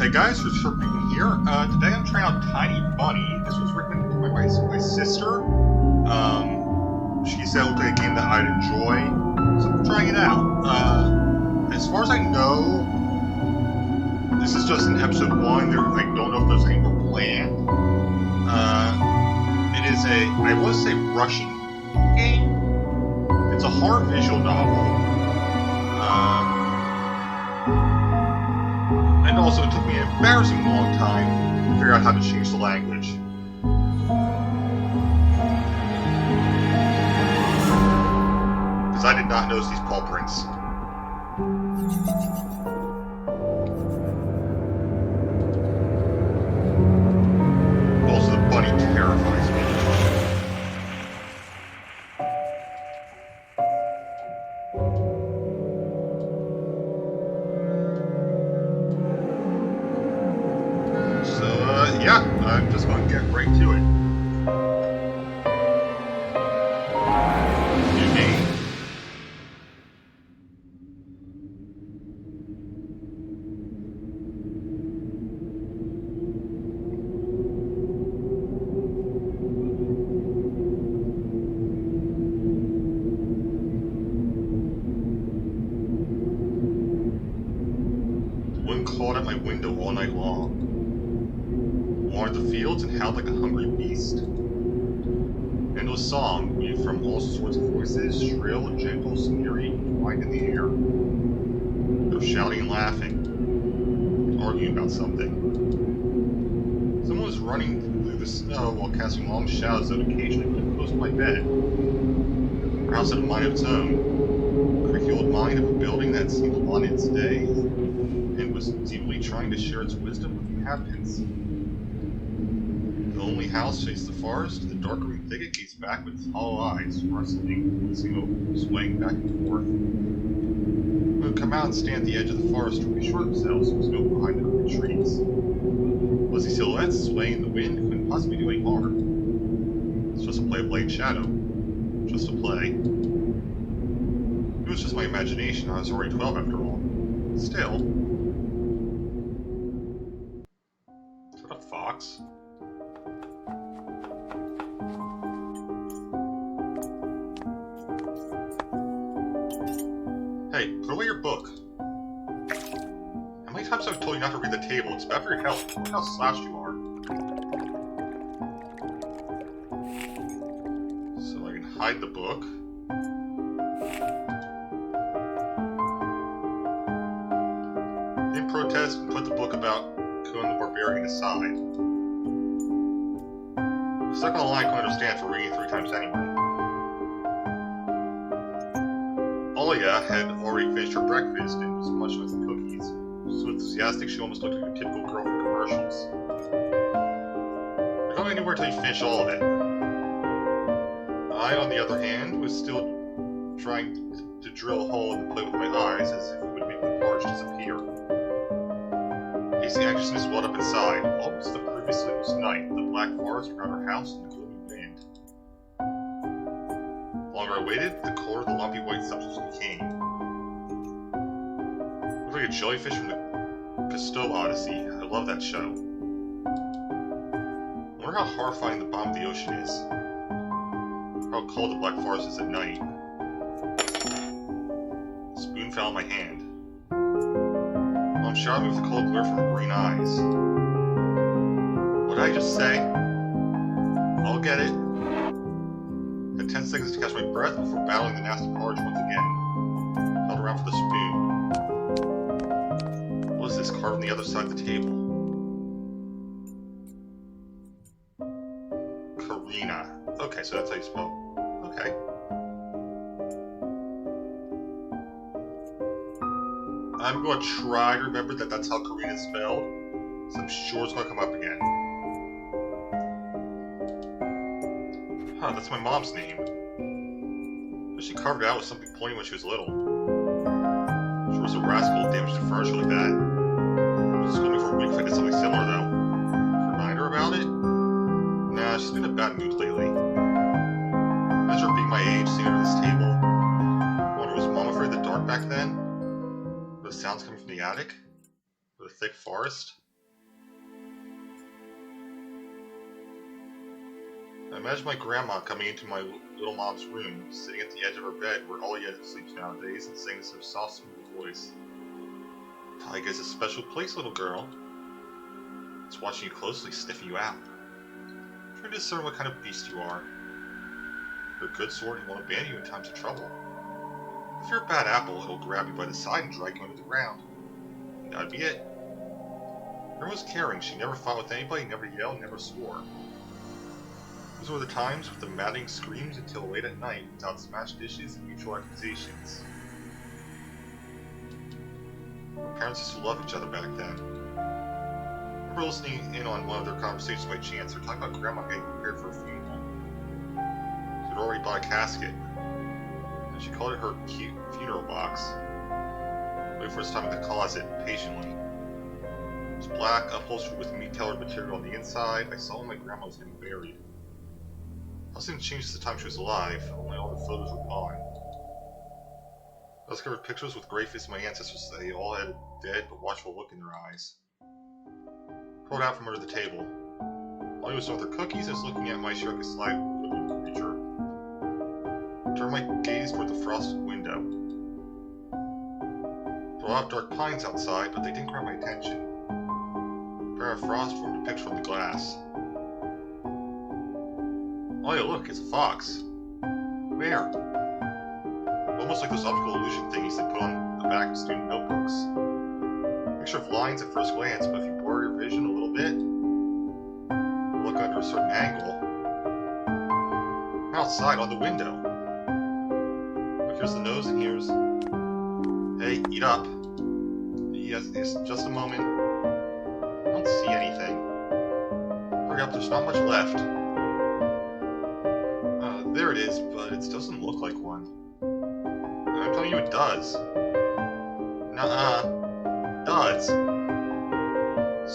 Hey guys, Christopher Beacon here. Today I'm trying out Tiny Bunny. This was recommended to me by my sister. She said it looked like a game that I'd enjoy, so I'm trying it out. As far as I know, this is just in episode 1. I don't know if there's any more planned. It is I want to say Russian game. It's a horror visual novel. And also it took me an embarrassing long time to figure out how to change the language. Because I did not notice these paw prints. Also, the bunny terrifies me. Yeah, I'm just going to get right to it. New game. The wind clawed at my window all night long. Wandered the fields and howled like a hungry beast. Endless song, weaved from all sorts of voices, shrill and gentle, sneery, whined in the air. They were shouting and laughing, arguing about something. Someone was running through the snow while casting long shadows that occasionally put close to my bed. Her house had a mind of its own, a creaky old mind of a building that seemed on its day, and was deeply trying to share its wisdom with the inhabitants. The lonely house faced the forest, and the dark green thicket gazed back with its hollow eyes, rustling, listening, swaying back and forth. When would come out and stand at the edge of the forest to reassure themselves there was no one behind the crooked trees. Fuzzy silhouettes swaying in the wind couldn't possibly do any harm. It's just a play of light and shadow. Just a play. It was just my imagination. I was already 12 after all. Still. Is that a fox? Hey, put away your book. How many times have I told you not to read the table? It's bad for your health. Look how slashed you are. So I can hide the book. Then protest and put the book about Conan the Barbarian aside. The second line I can understand for reading it 3 times anyway. Olia had already finished her breakfast and was munching with the cookies. So enthusiastic she almost looked like a typical girl from commercials. You're going anywhere until you finish all of it. I, on the other hand, was still trying to drill a hole in the plate with my eyes as if it would make the porridge disappear. Hasty anxiousness welled up inside. All was the previous sleepless night, the black forest around her house and the gloomy wind. The longer I waited, the colder the lumpy white substance became. It looked like a jellyfish from the Cousteau Odyssey. I love that show. I wonder how horrifying the bottom of the ocean is. How cold the black forest is at night. The spoon fell in my hand. Mom shot me with the cold glare from her green eyes. What did I just say? I'll get it. Had 10 seconds to catch my breath before battling the nasty porridge once again. Held around for the spoon. What was this carved on the other side of the table? Karina. Okay, so that's how you spell. Okay. I'm going to try to remember that that's how Karina is spelled. So I'm sure it's going to come up again. Huh, that's my mom's name. But she carved it out with something pointy when she was little. She was a rascal who damaged the furniture like that. She'll school me for a week if I did something similar, though. Remind her about it? Nah, she's been in a bad mood lately. Imagine her being my age, sitting under this table. I wonder, was Mom afraid of the dark back then? Were the sounds coming from the attic? Or the thick forest? I imagine my grandma coming into my little mom's room, sitting at the edge of her bed where all yet sleeps nowadays, and saying this in a soft, smooth voice. Tiger is a special place, little girl. It's watching you closely, sniffing you out. Trying to discern what kind of beast you are. If you're a good sort, it won't abandon you in times of trouble. If you're a bad apple, it'll grab you by the side and drag you into the ground. And that'd be it. Grandma was caring. She never fought with anybody, never yelled, never swore. Those were the times with the maddening screams until late at night, without smashed dishes and mutual accusations. My parents used to love each other back then. I remember listening in on one of their conversations by chance. They were talking about Grandma getting prepared for a funeral. She had already bought a casket, and she called it her cute funeral box. Waited for its time in the closet, patiently. It was black, upholstered with meat-colored material on the inside. I saw when my grandma was getting buried. Nothing changed since the time she was alive, only all the photos were gone. I discovered pictures with gray faces of my ancestors. They all had a dead but watchful look in their eyes. Crawled out from under the table. While he was done with her cookies, I was looking at my shirtless slide woodland creature. I turned my gaze toward the frosted window. There were a lot of dark pines outside, but they didn't grab my attention. A pair of frost formed a picture on the glass. Oh yeah, look, it's a fox. Where? Almost like those optical illusion things they put on the back of student notebooks. Picture of lines at first glance, but if you blur your vision a little bit, or look under a certain angle, I'm outside on the window. Look, here's the nose and here's... Hey, eat up. Yes, just a moment. I don't see anything. Hurry up, there's not much left. There it is, but it doesn't look like one. I'm telling you it does. Nuh-uh. It does.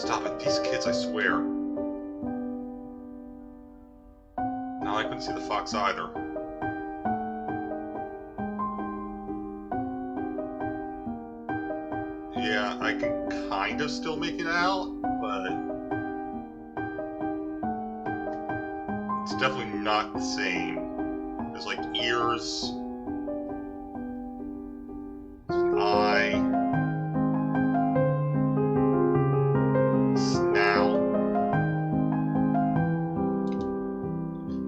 Stop it, these kids, I swear. No, I couldn't see the fox either. Yeah, I can kind of still make it out, but... it's definitely not the same. There's like ears, there's an eye, snout.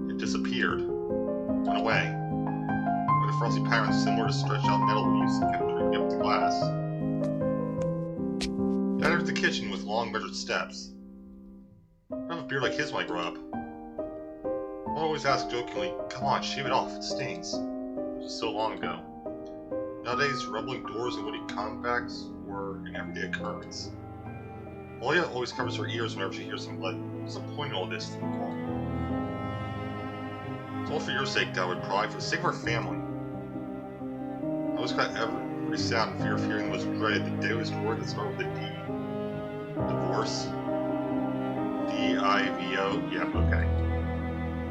It disappeared, went away. With a frosty pattern similar to stretched out metal leaves that kept dripping up the glass. I entered the kitchen with long measured steps. I have a beard like his when I grow up. I always ask jokingly, come on, shave it off, it stings. It was so long ago. Nowadays, rumbling doors and woody compacts were an everyday occurrence. Oya always covers her ears whenever she hears some lead. What's the point in all this? It's all for your sake, Dad, probably for the sake of our family. I always got every sound in fear of hearing the most dreaded, the deadliest word that started with a D. Divorce. D-I-V-O. Yeah, okay.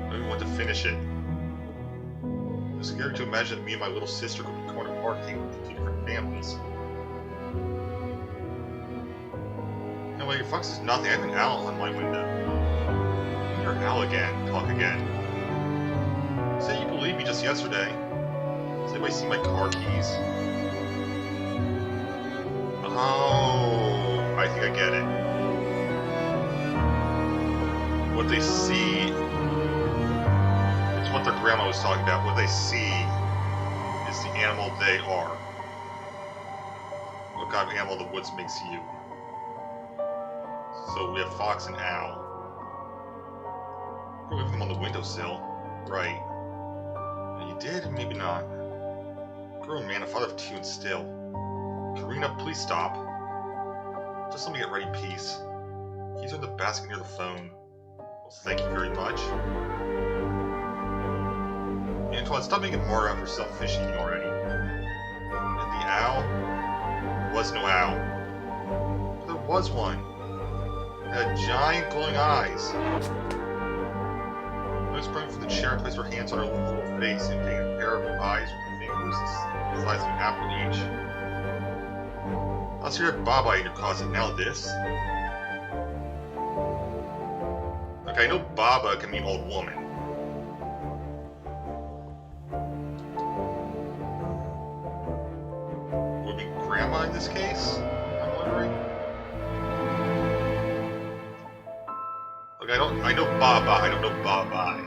I didn't want to finish it. It was scary to imagine that me and my little sister could be torn apart, taken with two different families. Anyway, Fox is nothing. I have an owl on my window. You're an owl again. Talk again. You said you believed me just yesterday. Does anybody see my car keys? Oh, I think I get it. What they see... what their grandma was talking about. What they see is the animal they are. What kind of animal the woods makes you. So we have fox and owl. Probably leave them on the windowsill. Right. And you did, maybe not. Grown man, a father of two and still. Karina, please stop. Just let me get ready, peace. Keys are in the basket near the phone. Well, thank you very much. Antoine, stop making more out of yourself fishing already. And the owl? There was no owl. But there was one. It had giant glowing eyes. I sprang from the chair and placed her hands on her little face, indicating a pair of eyes with her fingers the size of an apple each. Last year I had Baba in your closet, now this? Okay, I know Baba can mean old woman. in this case? I'm wondering. Look, I know Baba. I don't know Baba.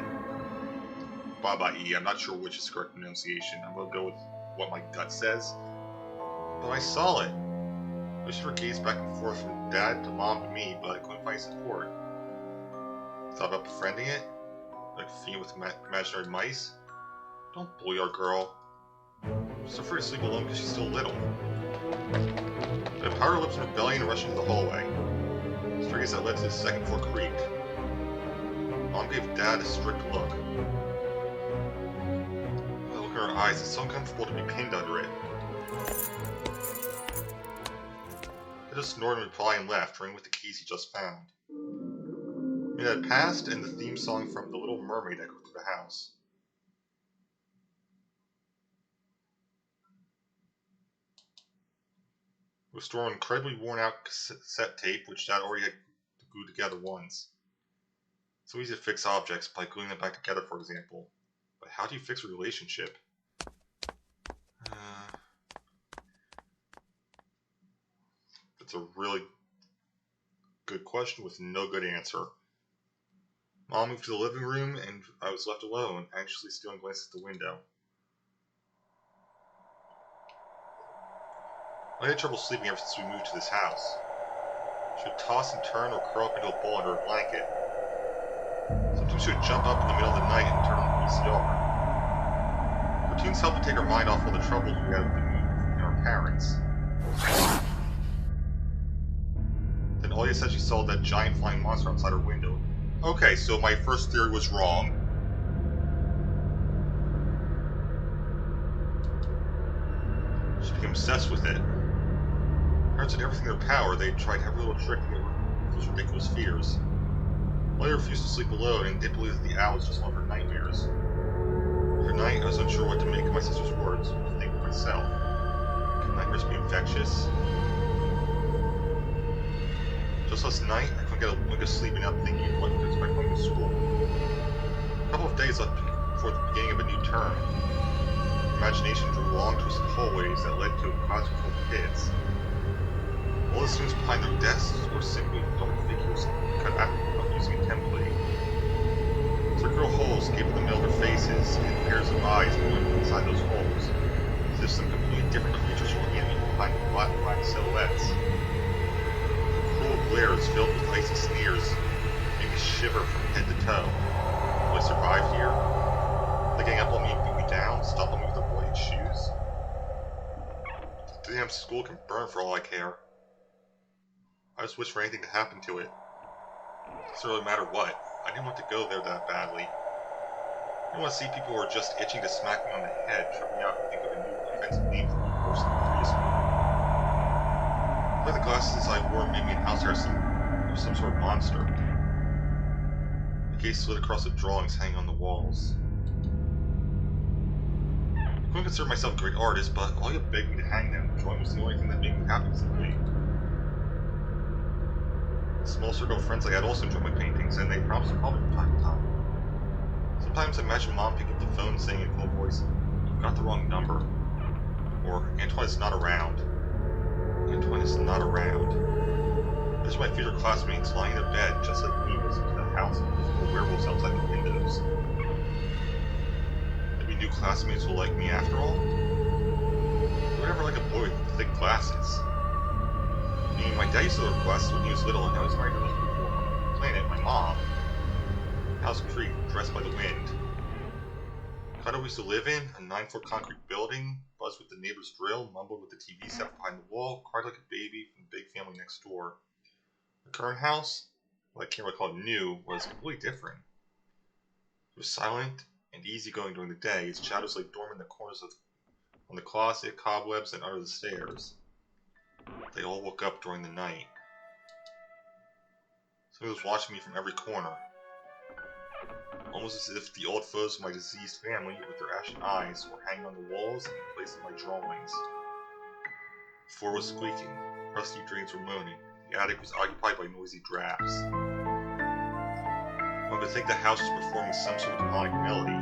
Baba-E. I'm not sure which is correct pronunciation. I'm gonna go with what my gut says. But I saw it. I sure gazed back and forth from Dad to Mom to me, but I couldn't find support. Thought about befriending it? Like feeding with imaginary mice? Don't bully our girl. She's afraid to sleep alone because she's still little. The power lips in rebellion rushed into the hallway. Staircase that led to the second floor creaked. Mom gave Dad a strict look. The look in her eyes is so uncomfortable to be pinned under it. I just snorted in reply and left, running with the keys he just found. A minute had passed, and the theme song from The Little Mermaid echoed through the house. It was stored on incredibly worn-out cassette tape, which Dad already had glued together once. It's so easy to fix objects by gluing them back together, for example. But how do you fix a relationship? That's a really good question with no good answer. Mom moved to the living room, and I was left alone, anxiously stealing glances at the window. I had trouble sleeping ever since we moved to this house. She would toss and turn or curl up into a ball under her blanket. Sometimes she would jump up in the middle of the night and turn on the VCR. Cartoons helped to take her mind off all the troubles we had with the move and our parents. Then Olia said she saw that giant flying monster outside her window. Okay, so my first theory was wrong. She became obsessed with it. Parents did everything in their power. They tried every little trick to get rid of those ridiculous fears. Olia refused to sleep alone and didn't believe that the owl was just one of her nightmares. Every night, I was unsure what to make of my sister's words, or to think of myself. Could nightmares be infectious? Just last night, I couldn't get a wink of sleep without thinking of what to expect going to school. A couple of days left before the beginning of a new term. Imagination drew long, twisted hallways that led to cosmic pits. All the students behind their desks were simply dark figures cut out using a template. Circular holes gave in the middle of their faces, and pairs of eyes going inside those holes, as if some completely different creatures were animated behind the black silhouettes. Cruel glares filled with icy sneers made me shiver from head to toe. Will I survive here? Will they gang up on me and beat me down, stomp on me with their bloody shoes? The damn school can burn for all I care. I just wish for anything to happen to it. It doesn't really matter what. I didn't want to go there that badly. I didn't want to see people who are just itching to smack me on the head, trip me out and think of a new offensive name for me worse than previous one. Like the glasses I wore made me an outsider of some sort of monster. The gaze slid across the drawings hanging on the walls. I couldn't consider myself a great artist, but Olia begged me to hang them. Drawing was the only thing that made me happy simply. A small circle of friends I had also enjoyed my paintings, and they promised to call me from time to time. Sometimes I imagine Mom picking up the phone saying in a cold voice, "You've got the wrong number." Or, "Antoine is not around." Antoine is not around. There's my future classmates lying in bed just like me, listening to the house full of werewolves outside the windows. Maybe new classmates will like me after all? Who would ever like a boy with thick glasses? I mean, my dad used to wear glasses when he was little, and now he's married to the planet, my mom. House creaked, dressed by the wind. The condo we used to live in, a 9-floor concrete building, buzzed with the neighbor's drill, mumbled with the TV set behind the wall, cried like a baby from the big family next door. The current house, what I can't really call it new, was completely different. It was silent and easygoing during the day. Its shadows lay dormant in the corners on the closet, cobwebs, and under the stairs. They all woke up during the night. Somebody was watching me from every corner. Almost as if the old photos of my deceased family, with their ashen eyes, were hanging on the walls and placed in my drawings. The floor was squeaking. Rusty drains were moaning. The attic was occupied by noisy drafts. One could think the house was performing some sort of demonic melody.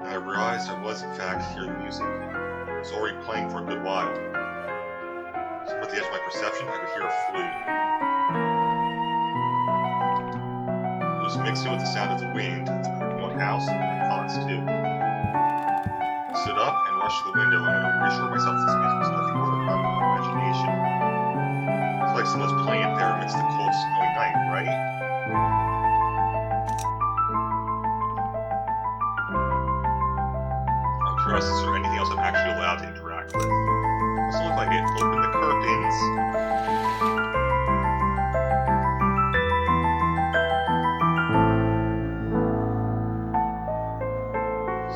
And I realized I was, in fact, hearing music. It was already playing for a good while. the edge of my perception, I could hear a flute. It was mixing with the sound of the wind, the creaking of the house, and my thoughts too. I stood up and rushed to the window, and I reassured myself this music was nothing more than a product of my imagination. It's like someone's playing it there amidst the cold, snowy night, right? I'm curious, is there anything else I'm actually allowed to interact with? Doesn't look like it. Open the curtains.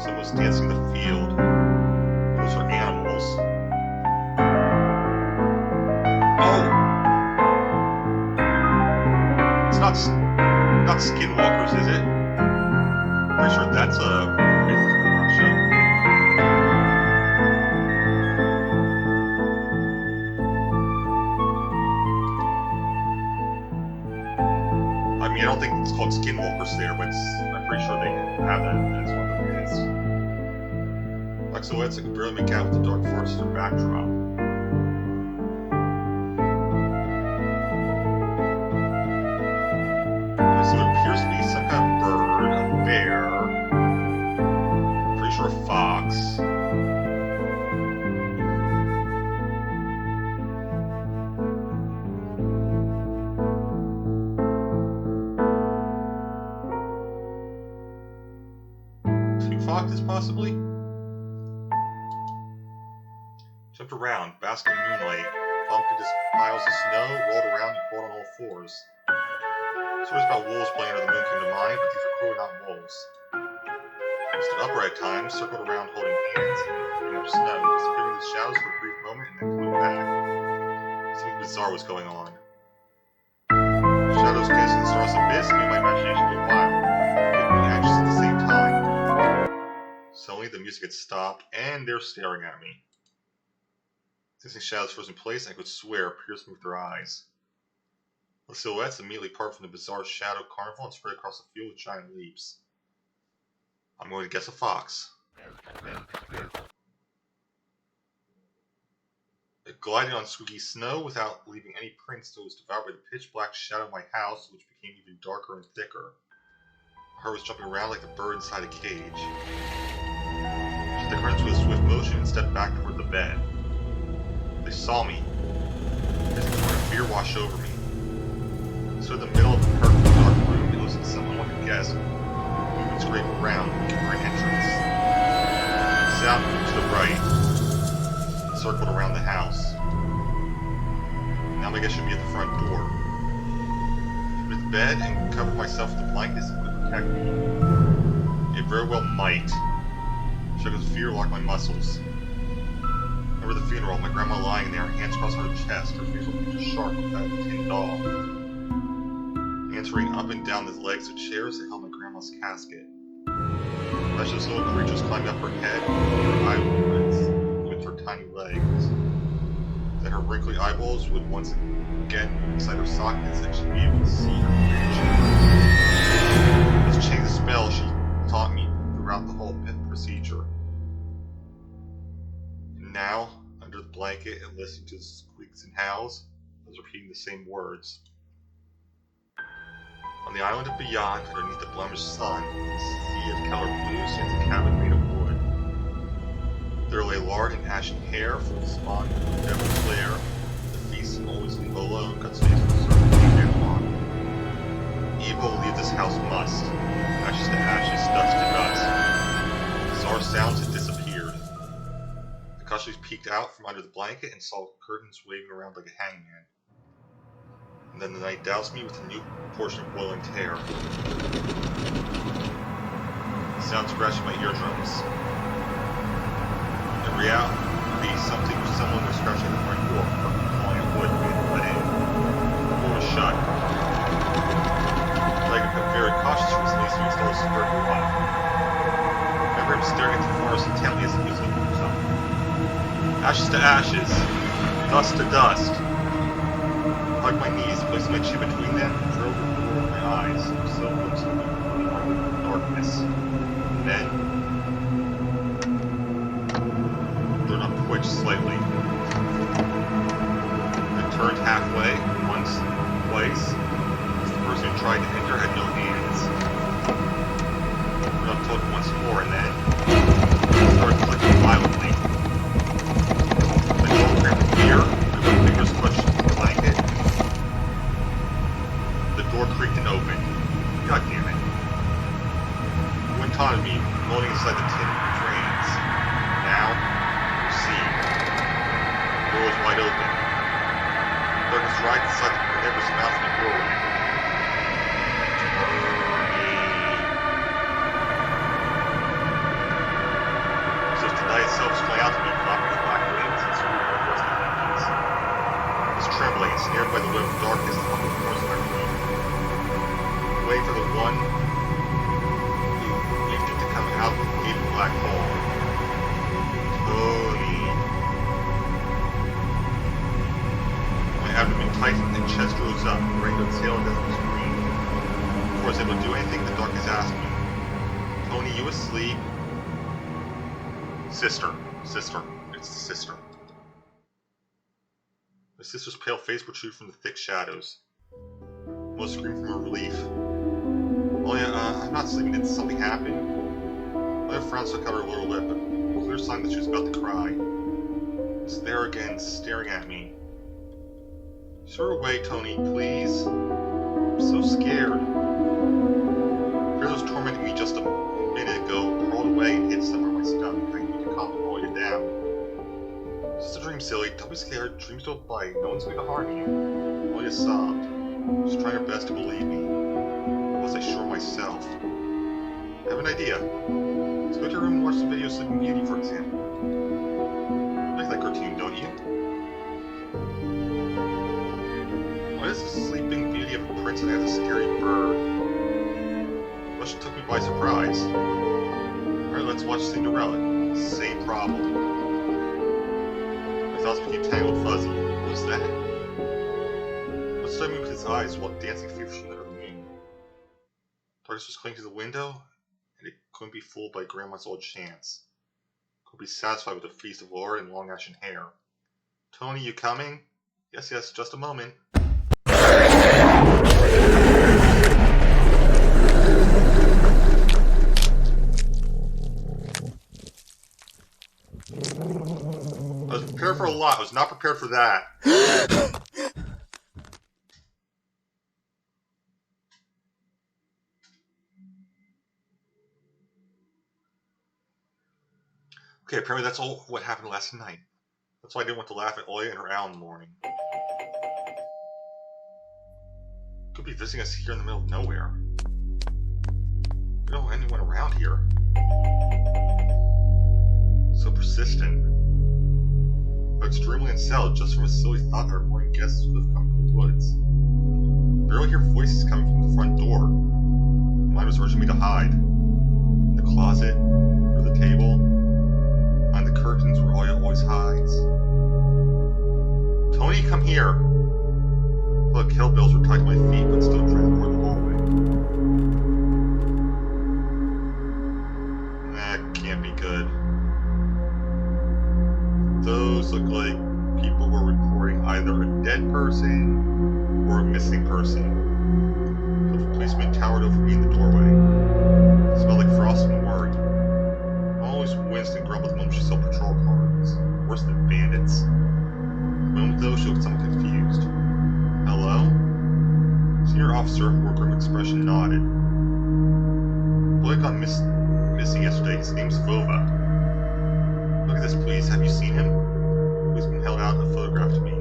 Someone's dancing in the field. Those are animals. Oh! It's not skinwalkers, is it? Pretty sure that's a show. I mean, I don't think it's called skinwalkers there, but I'm pretty sure they have that as one of it is. Like silhouettes I can barely make out with the dark forest in their backdrop. So it appears to be some kind of bird, a bear, pretty sure a fox. Two foxes, possibly? Jumped around, basking in moonlight, bumped into piles of snow, rolled around and crawled on all fours. Stories about wolves playing under the moon came to mind, but these are clearly not wolves. I stood upright at times, circled around holding hands, picking up snow, disappearing in the shadows for a brief moment and then coming back. Something bizarre was going on. The shadows casting the stars abyss made my imagination go wild, making me anxious at the same time. Suddenly the music had stopped, and they're staring at me. Dancing shadows froze in place, and I could swear pierced me with their eyes. The silhouettes immediately part from the bizarre shadow carnival and spread across the field with giant leaps. I'm going to guess a fox. It glided on squeaky snow without leaving any prints until it was devoured by the pitch-black shadow of my house, which became even darker and thicker. My heart was jumping around like the bird inside a cage. I shut the curtains with a swift motion and stepped back toward the bed. They saw me. As a torrent of fear washed over me. I stood in the middle of the perfect dark room and listened to someone one could guess moving scrape around, looking for an entrance. The sound moved to the right and circled around the house. Now my guess should be at the front door. I went to bed and covered myself with the blankets that would protect me. It very well might. Shook with fear locked my muscles. I remember the funeral, my grandma lying there, hands crossed on her chest, her face looking sharp like that of a tin doll. Hands running up and down the legs of chairs that held my grandma's casket. Precious little creatures climbed up her head with her eyelids, with her tiny legs. Then her wrinkly eyeballs would once again move inside her sockets, and she'd be able to see her creation. This chain of spell she taught me throughout the whole procedure. And now, under the blanket and listening to the squeaks and howls, I was repeating the same words. On the island of beyond, underneath the blemished sun, the sea of colored blue stands a cabin made of wood. There lay lard and ashen hair from the spawn of the devil's lair. The feast and always leave alone, God's face will certainly be on. Evil will leave this house must. Ashes to ashes, dust to dust. Bizarre sounds had disappeared. The cautiously peeked out from under the blanket and saw curtains waving around like a hangman. And then the night doused me with a new portion of boiling terror. The sound scratched my eardrums. In reality, something was someone was scratching at the front door, calling it wood to be let in. The door was shut. Like I became very cautious recently, so he stole a skirt and walk. I remember him staring at the forest intently as if he was looking for something. Ashes to ashes, dust to dust. I hugged my knees, placed my chin between them, and drove the door with my eyes, so close to me, in the darkness. And then, the door knob twitched slightly. I turned halfway, once, twice. The person who tried to enter had no hands. I told him once more, and then it started clicking violently. The door cramped with fear. My fingers clutched the blanket. The door creaked and opened. God damn it. He went on me, moaning inside the tin drains. Now, you see, the door was wide open. Darkness right inside the neighbor's mouth in the doorway. So if the night itself was playing out to me, flopping his black wings and swimming towards the Yankees. I was trembling, snared by the web of darkness that hung the corners of my room. Waiting for the one who lifted to come out of the gaping black hole. Tony. My abdomen tightened and chest rose up, ready to exhale and death scream. Before I was able to do anything, the darkness asked me, Tony, you asleep? Sister. It's the sister. My sister's pale face protruded from the thick shadows. I almost screamed from her relief. Oh yeah, I'm not sleeping. Did something happen? My frown stuck out her lower lip, a clear sign that she was about to cry. It's there again, staring at me. Show her away, Tony, please. I'm so scared. Fear that was tormenting me just a minute ago crawled away and hid somewhere in my stomach. I need to calm it down. It's just a dream, silly. Don't be scared. Dreams don't bite. No one's going to harm you. Olia sobbed. She was trying her best to believe me. Was I sure myself? I have an idea. Let's go to your room and watch some video of Sleeping Beauty, for example. You like that cartoon, don't you? Why does the Sleeping Beauty have a prince and have a scary bird? Well, she took me by surprise. Alright, let's watch Cinderella. Same problem. My thoughts became tangled and fuzzy. What was that? What started me with his eyes while dancing feverishly under the moon? Darkness was clinging to the window, and it couldn't be fooled by Grandma's old chants. Couldn't be satisfied with a feast of lard and long ashen hair. Tony, you coming? Yes, just a moment. I was prepared for a lot. I was not prepared for that. Okay, apparently that's all what happened last night. That's why I didn't want to laugh at Oya and her owl in the morning. Could be visiting us here in the middle of nowhere. We don't have anyone around here. So persistent. But extremely unsettled just from a silly thought that our morning guests could have come from the woods. I barely hear voices coming from the front door. My mind was urging me to hide. In the closet, under the table, behind the curtains where Oya always hides. Tony, come here! I felt like kettlebells were tied to my feet, but still dragged toward the hallway. That can't be good. Those look like people who are reporting either a dead person or a missing person. The policeman towered over me in the doorway. It smelled like frost and worry. I always winced and grumbled the moment she saw patrol cars. Worse than bandits. The moment though, she looked somewhat confused. Hello? Senior officer, who wore a grim expression, nodded. The boy got missing yesterday. His name's Vova. Look at this, please. Have you seen him? The policeman held out a photograph to me.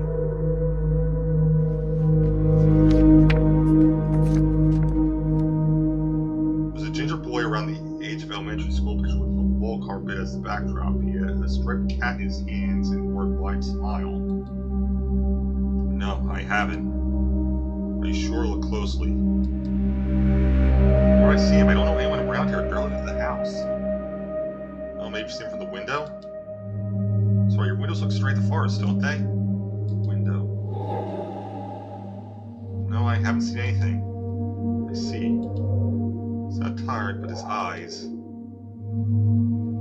It was a ginger boy around the age of elementary school, pictured with a wall carpet as the backdrop. He had a striped cat in his hands and wore a wide smile. No, I haven't. Are you sure? Look closely. Where do I see him? I don't know anyone around here. I barely leave the house. Oh, maybe you see him from the window? Sorry, your windows look straight at the forest, don't they? Window. No, I haven't seen anything. I see. He's not tired, but his eyes.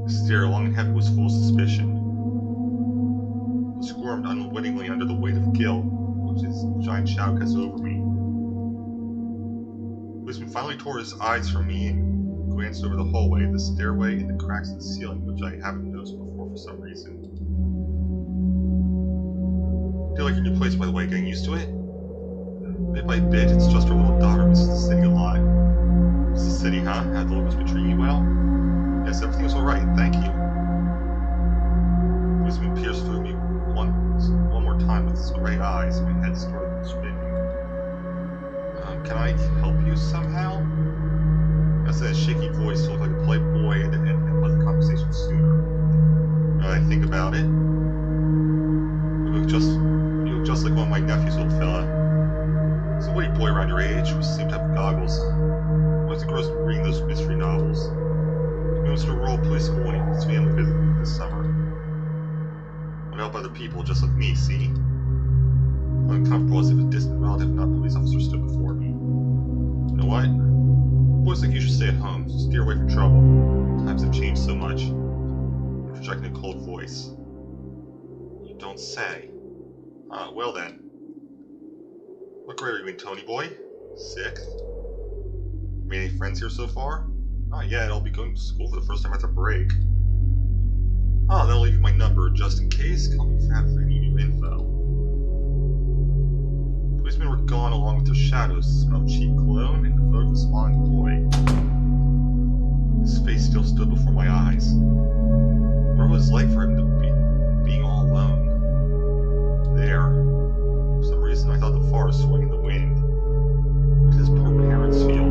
His stare, long and heavy, was full of suspicion. I squirmed unwittingly under the weight of guilt. What which his giant shadow casts over me. The policeman finally tore his eyes from me and glanced over the hallway, the stairway, and the cracks in the ceiling, which I haven't noticed before for some reason. Do you like your new place, by the way? Getting used to it? Bit by bit, it's just our little daughter misses the city a lot. It's the city, huh? Had the locals been treating you well? Yes, everything was alright, thank you. The policeman pierced through me one more time with his gray eyes, and my head started spinning. Can I help you somehow? I said a shaky voice to look like a polite boy and end the conversation sooner. Now I think about it. You look just like one of my nephews, old fella. There's a white boy around your age who seemed to have goggles. Why is the girls reading those mystery novels? He goes to a rural police school and his family visited this summer. I help other people just like me, see? I'm uncomfortable as if a distant relative, not a police officer, stood before me. You know what? Boys like you should stay at home, steer away from trouble. Times have changed so much. I'm projecting a cold voice. You don't say. Well then. What grade are you in, Tony boy? 6th. Made any friends here so far? Not yet, I'll be going to school for the first time after break. Then I'll leave you my number just in case. Call me if you have any new info. Policemen were gone along with their shadows, the smell of cheap cologne, and the photo of a smiling boy. His face still stood before my eyes. What was it like for him to be being all alone? There. For some reason, I thought the forest swaying in the wind. What did his poor parents feel?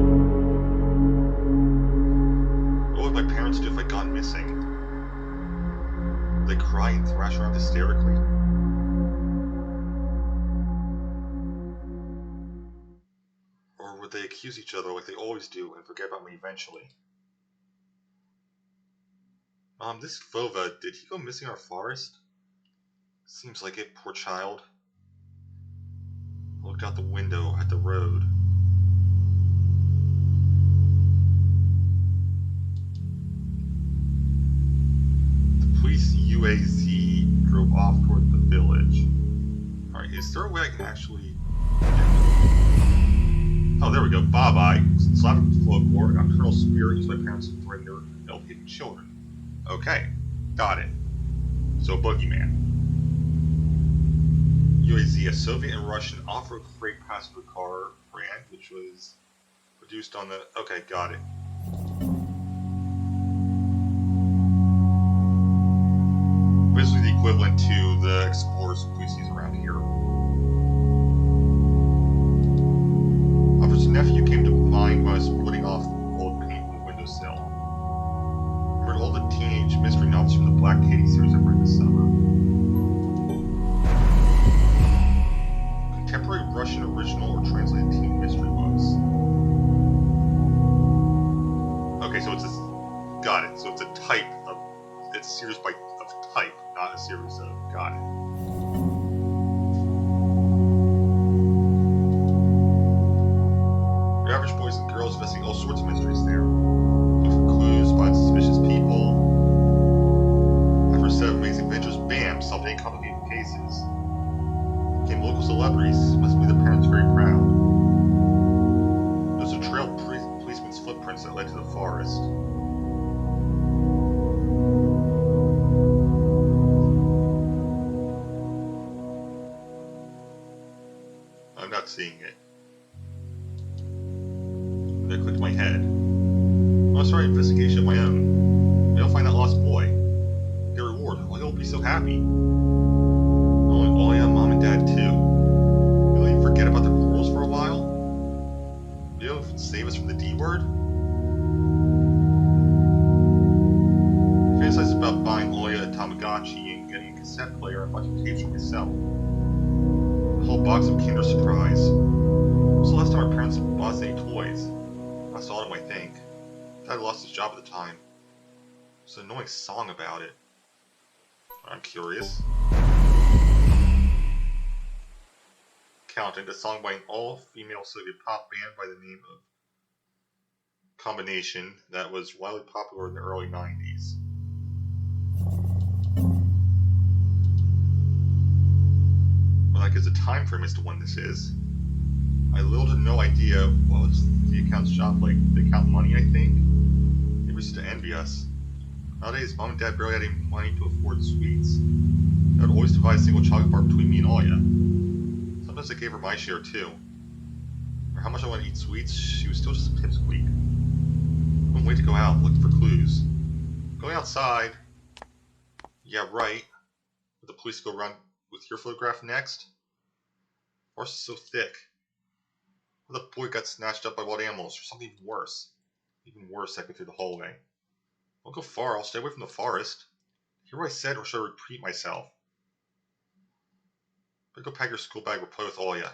What would my parents do if I'd gone missing? Would they cry and thrash around hysterically? Or would they accuse each other like they always do and forget about me eventually? This Fova, did he go missing in our forest? Seems like it, poor child. I looked out the window at the road. The police UAZ drove off toward the village. Alright, is there a way I can actually... Oh, there we go. Bye-bye. Slavic folklore, nocturnal spirit used by parents to threaten their ill-behaved children. Okay, got it. So, Boogeyman. UAZ, a Soviet and Russian off-road freight passenger car brand, which was produced on the... Okay, got it. Basically the equivalent to the Explorers police use around here. Officer's nephew came to mind when I was splitting off old paint from the windowsill. I read all the teenage mystery novels from the Black Katie series I read this summer. Contemporary Russian original or translated teen mystery books. Okay, so it's a... Got it. So it's a type of... It's a series of type, not a series of... Got it. Your average boys and girls investing all sorts of mysteries there. Looking for clues, find suspicious people. After a set of amazing adventures, bam, solved any complicated cases. Became local celebrities, must be their parents very proud. There's a trail of policemen's footprints that led to the forest. I'm not seeing it. I clicked my head. I'll start an investigation of my own. Maybe I'll find that lost boy. Get a reward. Oh, he'll be so happy. Oh yeah, Mom and Dad too. Will they forget about their quarrels for a while? Will you save us from the D word? I fantasized about buying Oya a Tamagotchi and getting a cassette player and a bunch of tapes for myself. A whole box of Kinder Surprise. When was the last time our parents bought us any toys? Last autumn, I think. Dad lost his job at the time. There's an annoying song about it. I'm curious. Counting, a song by an all-female Soviet pop band by the name of Combination that was widely popular in the early 90s. Well, like there's a time frame as to when this is. I have little to no idea what's the account's job like. They count money, I think? Maybe it's just to envy us. Nowadays, Mom and Dad barely had any money to afford sweets. They would always divide a single chocolate bar between me and Alia. Sometimes I gave her my share too. No matter how much I wanted to eat sweets, she was still just a pipsqueak. I couldn't wait to go out looking for clues. Going outside. Yeah, right. Would the police go around with your photograph next? Forest is so thick. What if the boy got snatched up by wild animals or something even worse? Even worse, I go through the hallway. Don't go far, I'll stay away from the forest. Hear what I said, or should I repeat myself? Better go pack your school bag or play with Alia.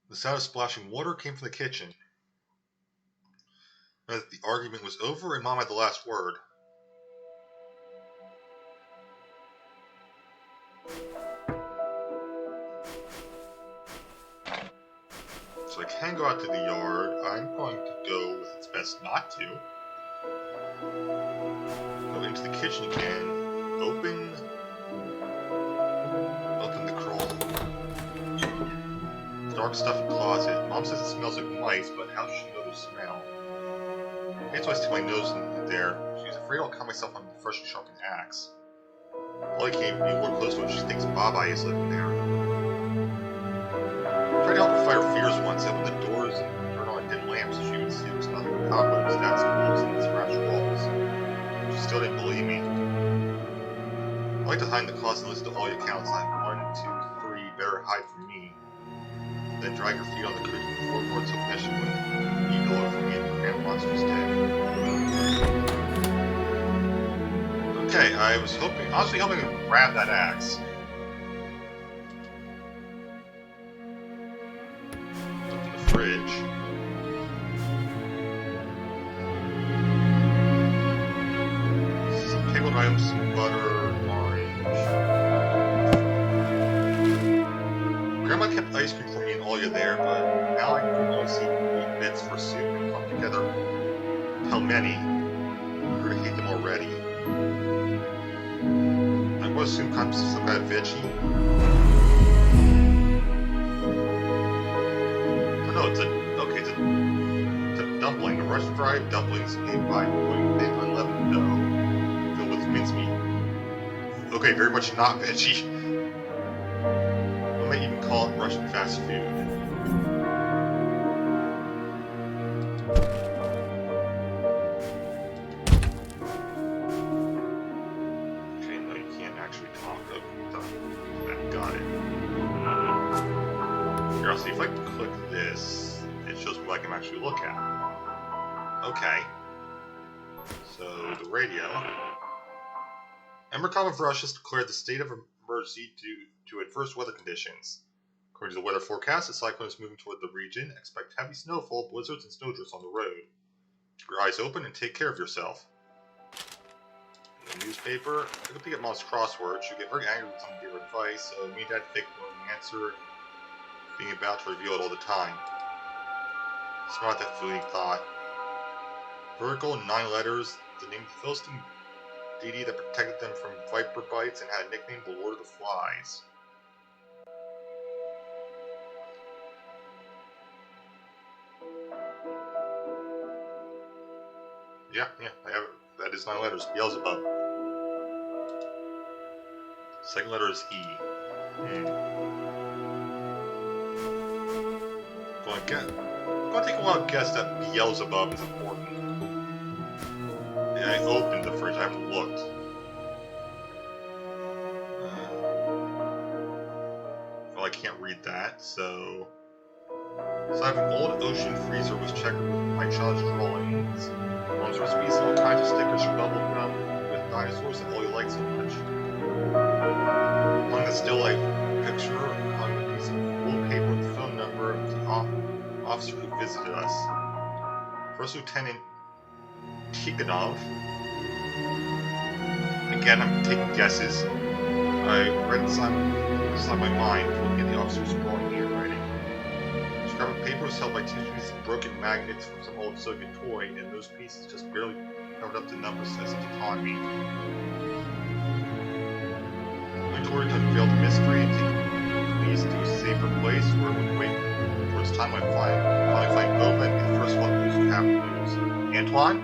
The sound of splashing water came from the kitchen. As the argument was over and Mom had the last word. So I can go out to the yard. I'm going to go with it's best not to. Go into the kitchen again. Open the crawl. Dark stuffy closet. Mom says it smells like mice, but how does she know the smell? Maybe I stick my nose in there. She's afraid I'll cut myself on the freshly sharpened axe. Molly came to me more close when she thinks Baba is living there. I tried to help her fight her fears once. I opened the doors and turned on a dim lamp so she would see there was nothing but cobwebs, stats, holes, and scratched walls. She still didn't believe me. I like to hide in the closet and listen to all your accounts. I have 1, 2, 3, better hide from me. Then drag her feet on the creaking floorboards hoping that she wouldn't eat all over me and the grand monster's dead. Okay, I was honestly hoping to grab that axe. Open the fridge. Some pickled items, some butter, orange. Grandma kept ice cream for me and Alia there, but now I can only see 8 bits for soup and come together. How many? I'm going to hate them already. I would assume some kind of veggie. Oh no, it's a dumpling. A Russian fried dumplings made by putting thin unleavened dough filled with mincemeat. Okay, very much not veggie. I might even call it Russian fast food. Got it. Here, I'll see if I can click this. It shows me what I can actually look at. Okay. So, the radio. Ember Common Brush has declared the state of emergency due to adverse weather conditions. According to the weather forecast, the cyclone is moving toward the region. Expect heavy snowfall, blizzards, and snowdrifts on the road. Keep your eyes open and take care of yourself. The newspaper. I could pick up Mom's crossword. She'd get very angry when someone gave her advice, so me and Dad fake the answer, being about to reveal it all the time. Smart that fleeting thought. Vertical in 9 letters, the name of the Philistine deity that protected them from viper bites and had a nickname, the Lord of the Flies. Yeah, I have it. That is 9 letters. Beelzebub. Second letter is E. I'm going to take a wild guess that Beelzebub is important. Yeah, I opened the fridge. I haven't looked. Well, I can't read that, so I have an old ocean freezer was checkered with my child's drawings. Mom's recipes, all kinds of stickers from bubble gum with dinosaurs that Ollie liked so much. Among the still life picture hung a piece of wallpaper with the phone number of the officer who visited us. First Lieutenant Tikhonov. Again, I'm taking guesses. I read inside my mind, looking at the officer's drawing handwriting. The scrap of paper was held by 2 pieces of broken magnets from some old Soviet toy, and those pieces just barely covered up the numbers as if to taunt me. My tour to unveil the mystery and take these to a safer place where it would wait towards time I finally find Bova and be the first one to lose half the news. Antoine?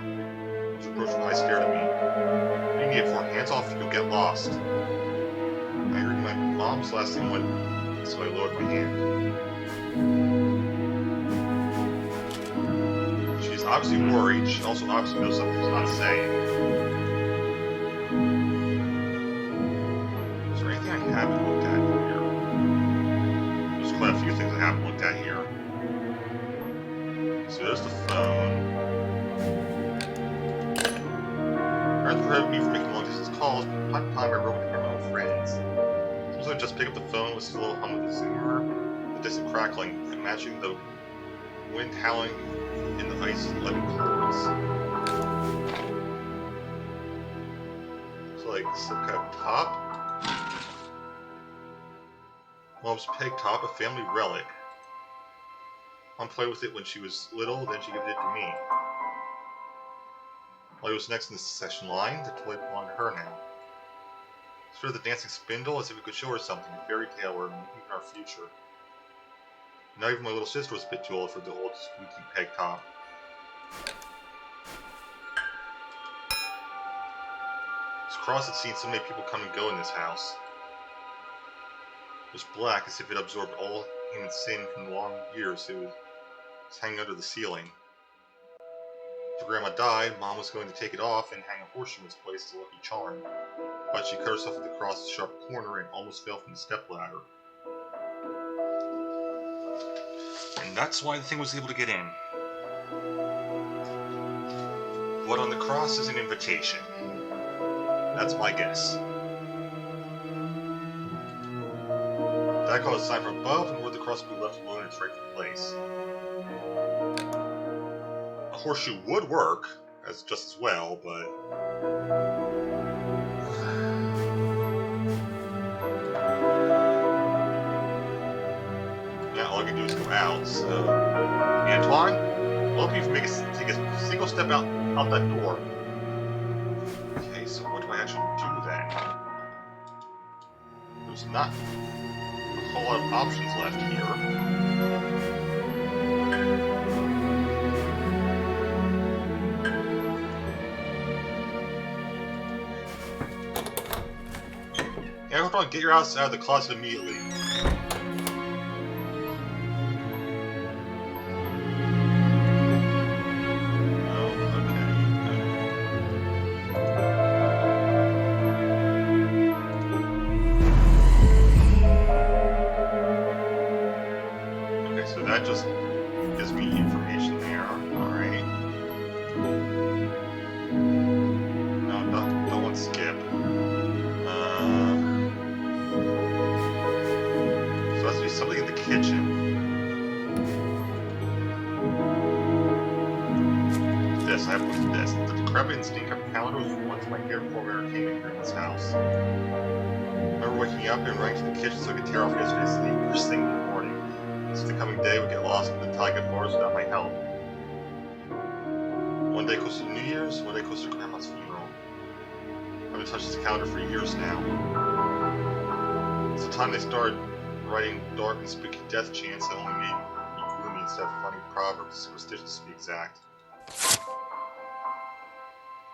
He was approaching my eyes stared at me. What do you need it for? Hands off, you'll get lost. I heard my mom's last thing went, so I lowered my hand. She's obviously worried. She also obviously knows something she's not saying. Is there anything I haven't looked at here? There's quite a few things I haven't looked at here. So there's the phone. I heard the prohibit me from making long-distance calls, but by the time I wrote to my own friends. Sometimes I just pick up the phone, listen to a little hum of the zoomer, the distant crackling, imagining the wind howling in the ice 11 chords. Looks like some kind of top. Mom's peg top, a family relic. Mom played with it when she was little, then she gave it to me. While he was next in the succession line, the toy belonged to her now. Sort of the dancing spindle, as if it could show her something, a fairy tale or even our future. Now even my little sister was a bit too old for the old squeaky peg top. This cross had seen so many people come and go in this house. It was black, as if it absorbed all human sin from the long years it was hanging under the ceiling. After Grandma died, Mom was going to take it off and hang a horseshoe in its place as a lucky charm. But she cut herself at the cross's sharp corner and almost fell from the stepladder. And that's why the thing was able to get in. What on the cross is an invitation? That's my guess. Dad called a sign from above and where the cross would be left alone in its rightful place. A horseshoe would work, just as well, but... yeah, all I can do is go out, so... Antoine? Well, if you can take a single step out that door. Okay, so what do I actually do then? There's not a whole lot of options left here. Yeah, hold on, get your ass out of the closet immediately. That just gives me information there. Alright. No, don't want to skip. So there has to be something in the kitchen. This, I have to look at this. The decrepit and stink-up calendar was once my favorite form of entertainment here in this house. I remember waking up and running to the kitchen so I could tear off yesterday's sleep first thing in the morning. The coming day would get lost in the taiga forest without my help. One day closer to New Year's, one day closer to Grandma's funeral. I've been touching this calendar for years now. It's the time they started writing dark and spooky death chants that only made me gloomy instead of funny proverbs and superstitions to be exact.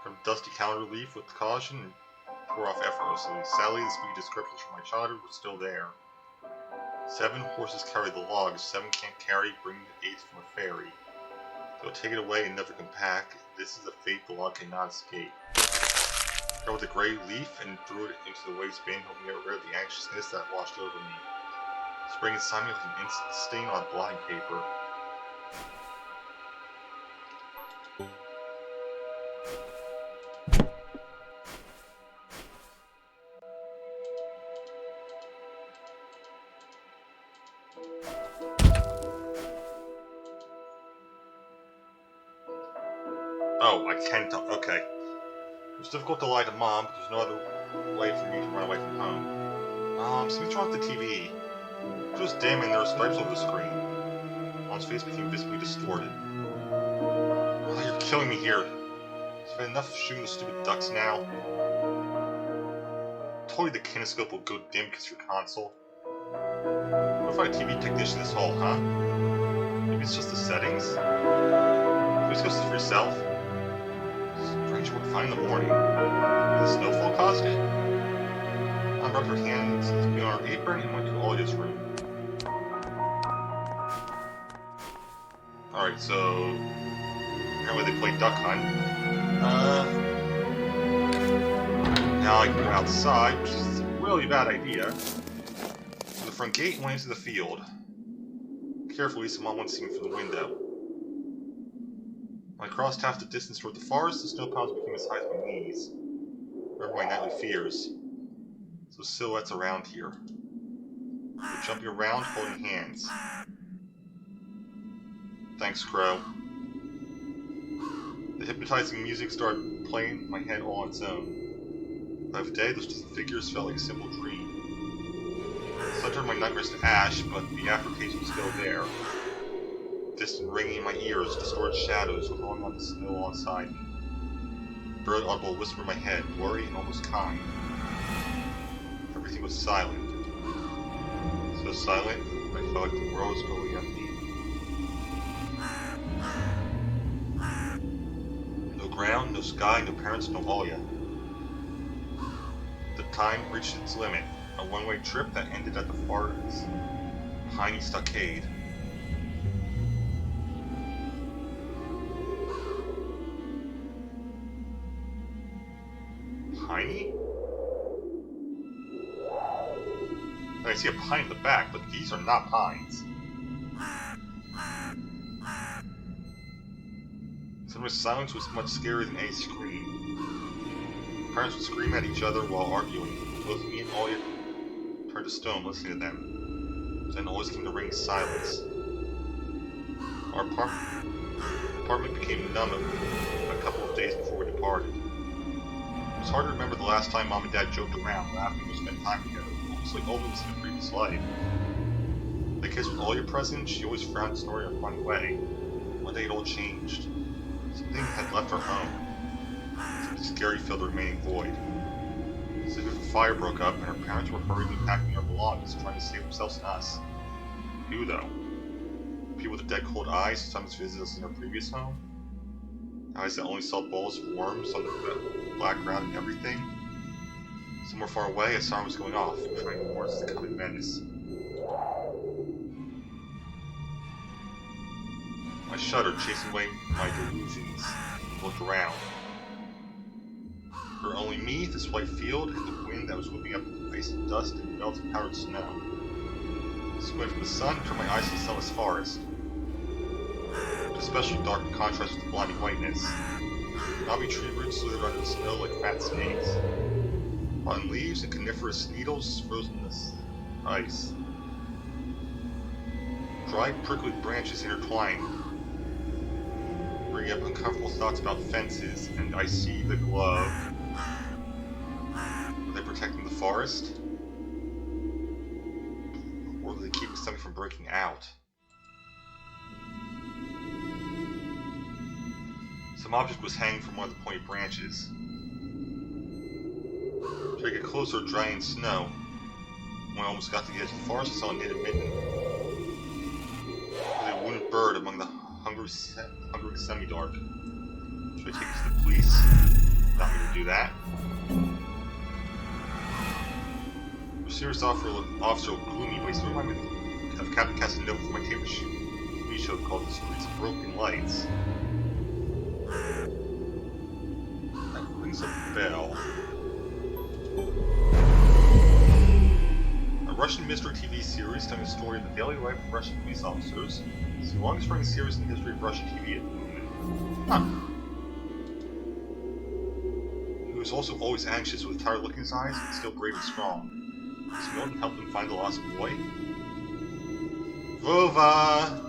From a dusty calendar leaf with caution and tore off effortlessly. Sadly, the spooky descriptions from my childhood were still there. 7 horses carry the logs, 7 can't carry, bring the 8th from a ferry. They'll take it away and never come back. This is a fate the log cannot escape. I grabbed the gray leaf and threw it into the waistband, hoping to get rid of the anxiousness that washed over me. Sprang inside me like an instant stain on blotting paper. Oh, Oh, I can't tell. Okay. It's difficult to lie to Mom, but there's no other way for me to run away from home. Something's wrong with the TV. It was dim and there were stripes over the screen. Mom's face became visibly distorted. Oh, you're killing me here. It's been enough of shooting the stupid ducks now. Totally the kinescope will go dim because of your console. What if I had a TV technician in this hall, huh? Maybe it's just the settings? Please go see for yourself. Strange what we'll find in the morning. Did the snowfall caused it? Mom rubbed her hands on her apron and went to Olia's room. Alright, so apparently they played Duck Hunt. Now I can go outside, which is a really bad idea. From the front gate went into the field. Carefully, so Mom wouldn't see me from the window. When I crossed half the distance toward the forest, the snow piles became as high as my knees. Remember my nightly fears. So silhouettes around here. They're jumping around, holding hands. Thanks, Crow. The hypnotizing music started playing in my head all on its own. By the day, those distant figures felt like a simple dream. So I turned my nightmares to ash, but the aftertaste was still there. Distant ringing in my ears, distorted shadows crawling on the snow alongside me. A barely audible whisper in my head, blurry and almost kind. Everything was silent. So silent, I felt like the world was going empty. No ground, no sky, no parents, no Olia. The time reached its limit. A one-way trip that ended at the farthest Piney Stockade. Piney? I see a pine in the back, but these are not pines. Summer's silence was much scarier than any scream. Parents would scream at each other while arguing. Both me and Olia turned to stone listening to them. Then always came the ringing silence. Our apartment became numb a couple of days before we departed. It was hard to remember the last time Mom and Dad joked around, laughing, or spent time together, almost like all of us in a previous life. The kids with Olia present, she always frowned, snoring in a funny way. One day it all changed. Something had left our home. Something scary filled the remaining void. As if a fire broke up and our parents were hurriedly packing our belongings, trying to save themselves and us. Who, though? People with the dead cold eyes who sometimes visited us in our previous home? Eyes that only saw balls of worms on the black ground and everything? Somewhere far away, a siren was going off, trying to warn us to come in menace. I shuddered, chasing away my delusions, and looked around. For only me, this white field, and the wind that was whipping up ice and dust and melted powdered snow. Squint from the sun, turned my eyes to the sunless forest. It was especially dark in contrast with the blinding whiteness. Knobby tree roots slithered under the snow like fat snakes. Rotten leaves and coniferous needles frozen in the ice. Dry, prickly branches intertwined, bringing up uncomfortable thoughts about fences, and I see the glove. Are they protecting the forest? Or do they keep something from breaking out? Some object was hanging from one of the pointed branches. As I get closer, dry in snow. When I almost got to the edge of the forest, I saw a native mitten. There was a wounded bird among the hungry semi-dark. Should I take it to the police? Not me to do that. The serious officer looked gloomy, but he still reminded me of Captain Casanova from my TV show called The Streets of Broken Lights. That rings a bell. A Russian mystery TV series telling the story of the daily life of Russian police officers. It's the longest running series in the history of Russian TV at the moment. Huh. He was also always anxious with tired look in his eyes, but still brave and strong. So Milton helped him find the lost boy. Vova!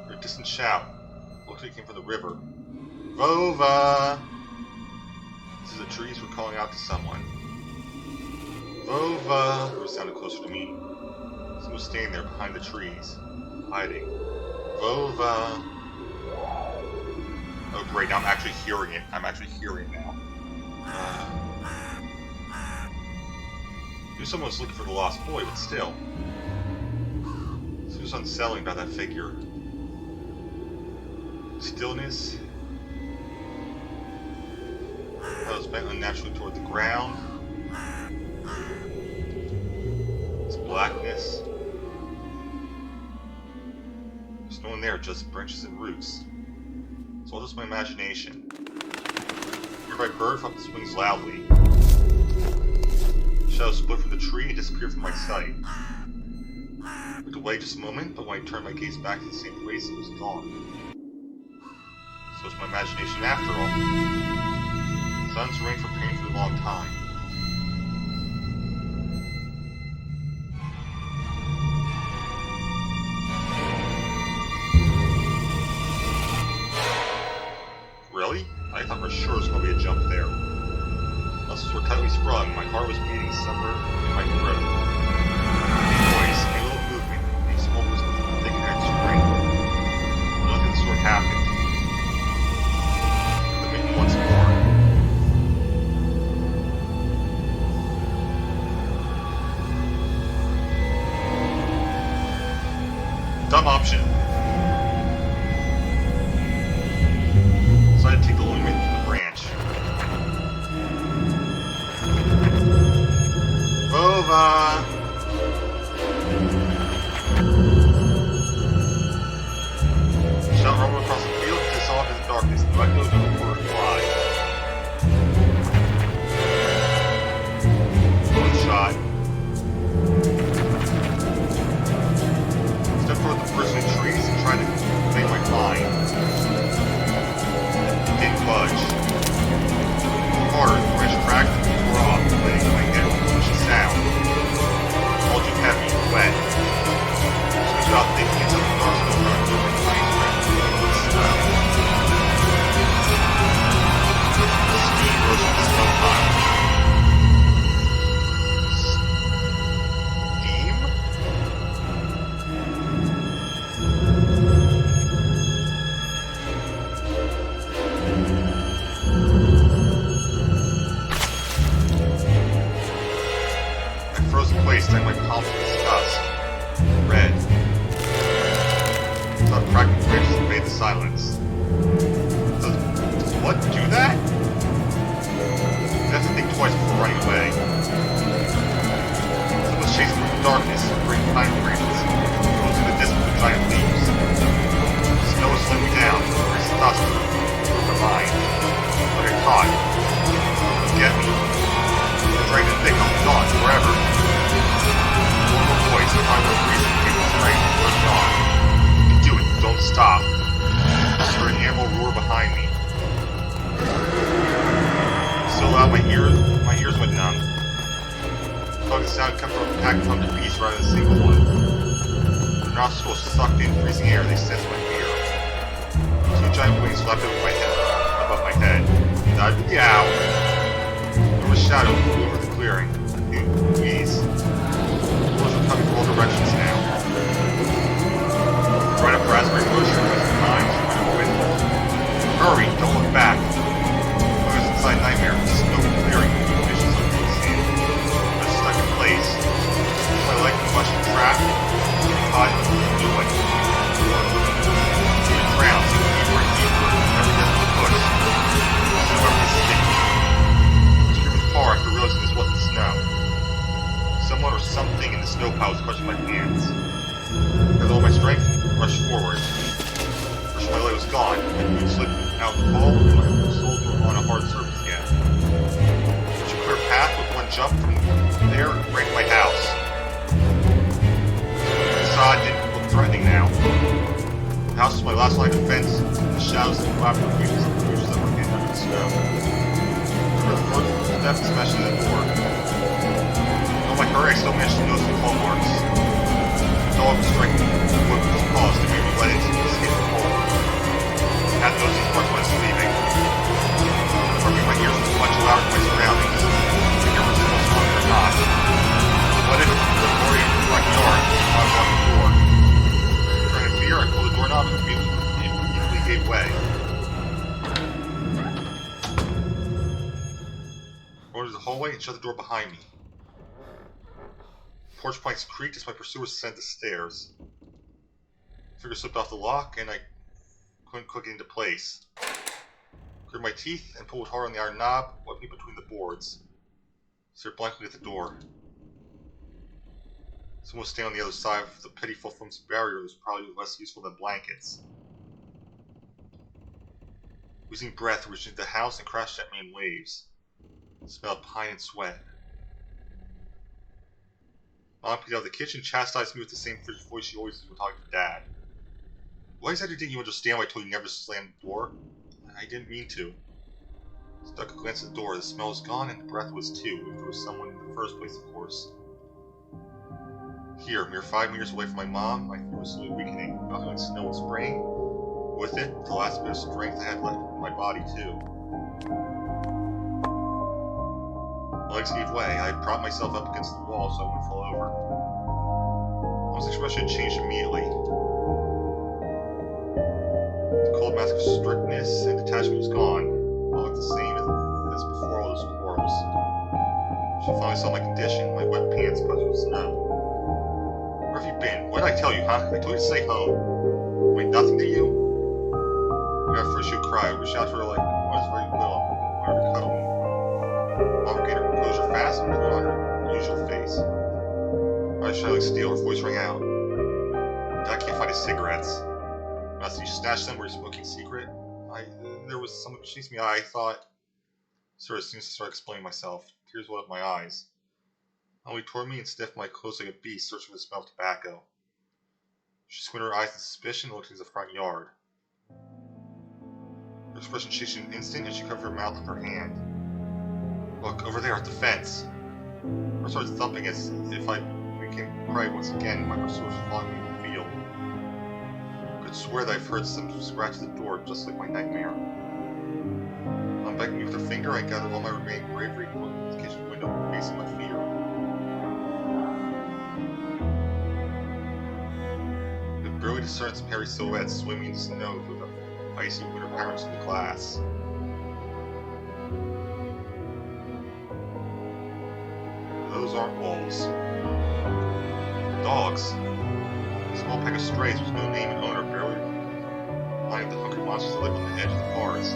A distant shout. Looked like it came from the river. Vova! This is the trees were calling out to someone. Vova! It sounded closer to me. Someone was standing there behind the trees, hiding. Vova! Oh great, now I'm actually hearing it. I'm actually hearing it now. Knew someone was looking for the lost boy, but still. It was unsettling about that figure. Stillness. I was bent unnaturally toward the ground. This blackness. There's no one there, just branches and roots. It's all just my imagination. A nearby bird flapped its wings loudly. The shadow split from the tree and disappeared from my sight. I looked away just a moment, but when I turned my gaze back to the same place, it was gone. So it's my imagination after all. Sun's rained for pain for a long time. Really? I thought for sure it was going to be a jump there. Muscles were tightly sprung, my heart was beating somewhere in my throat. A voice, a little movement, a small whisper from the thick neck spring. But nothing of the sort happened. The mitten once more. Dumb option. So I had to take the only mitten from the branch. Vova! Shot rumbled across the field and dissolved in the darkness. No echo, no word reply. One shot. Stepped toward the bristling trees and tried to make my mind. It didn't budge. Harder, the branch cracked and tore off, letting my head with a pushy sound. All too heavy, wet. Switched out thinking until the dark snow started to my tiny friend. Steam rose from the snow pile. Steam? I froze in place, tying my palms with disgust. Red. Thought cracking branches invade the silence. Does what do that? I have to think twice before running away. Someone was chasing through the darkness, bringing pine branches, going through the distance with giant leaves. The snow was slowing me down, racing thoughts through my mind. But I thought, get me. I dragged the thing, I'm gone, forever. One more voice, a final reason, came to straight and pushed on. You can do it, don't stop. I heard an animal roar behind me. So loud my ears went numb. I thought the sound come from a pack of hundred beasts rather than a single one. Their nostrils sucked in freezing air, they sensed my fear. Two giant wings flapped above my head. Yow! There was a shadow over the clearing. Please. The doors were coming from all directions now. Right up raspberry bush, I was behind, went open. Hurry, don't look back. I was inside nightmare, snow clearing, visions of the sand. I was stuck in place. My leg clutched in trap. I knew I could do more. It drowned, deeper and deeper, every desperate push. Snow was sticky. Screaming far after realizing this wasn't snow. Someone or something in the snow pile was crushing my hands. With all my strength, I rushed forward. First my leg was gone, my boot slipped out the hole, and my soles were on a hard surface again. Such a clear path with one jump from there right to my house. The facade didn't look threatening now. The house was my last line of defense, and the shadows that flapped were creatures that were hidden under the snow. I heard the first steps smashing the door. In all my hurry, I still managed to notice the claw marks. The dog was striking wood with his paws to make me let into the escape the hole. had nosy thoughts when I was leaving. Rubbing my ears was much louder than my surroundings. I never was supposed to look or not. What if the glory of the front yard was on the door? Trying to fear, I pulled the doorknob and immediately gave way. I went to the hallway and shut the door behind me. Porch planks creaked as my pursuers ascended the stairs. Finger slipped off the lock and I couldn't click it into place. Gritted my teeth and pulled hard on the iron knob, wiping it between the boards. Stared blankly at the door. Someone was standing on the other side of the petty fulfillment barrier that was probably less useful than blankets. Losing breath, I reached into the house and crashed at me in waves. It smelled of pine and sweat. Mom peeked out of the kitchen, chastised me with the same frigid voice she always used when talking to Dad. Why exactly didn't you understand why I told you never to slam the door? I didn't mean to. Stuck a glance at the door. The smell was gone and the breath was too, if there was someone in the first place, of course. Here, mere 5 meters away from my mom, my fear was slowly weakening, melting like snow in spring. With it, the last bit of strength I had left in my body, too. My legs gave way. I had propped myself up against the wall so I wouldn't fall over. Mom's expression had changed immediately. The cold mask of strictness and detachment was gone. I looked the same as before all those quarrels. She finally saw my condition, my wet pants puzzled with snow. Where have you been? What did I tell you, huh? I told you to stay home. Wait, nothing to you? When at first she would cry, I would shout to her like I was very little, wanted her to cuddle me. Mom regained her composure fast and put on her usual face. I was shouting like steel, her voice rang out. Dad can't find his cigarettes. After you snatched them, were you smoking secret? There was someone chasing me. I thought. Sir, as soon as I started explaining myself, tears welled up my eyes. Molly toward me and sniffed my clothes like a beast, searching for the smell of tobacco. She squinted her eyes in suspicion and looked into the front yard. Her expression changed in an instant, and she covered her mouth with her hand. Look, over there at the fence. I started thumping as if I became prey once again, and my pursuers were following me in the field. I could swear that I've heard some scratch at the door, just like my nightmare. Begging me with her finger, I gathered all my remaining bravery and looked at the kitchen window, facing my fear. I could barely discern some hairy silhouettes swimming in the snow through the icy winter patterns in the glass. Those aren't wolves. Dogs. A small pack of strays with no name and owner, barely reminding the hungry monsters that live on the edge of the forest.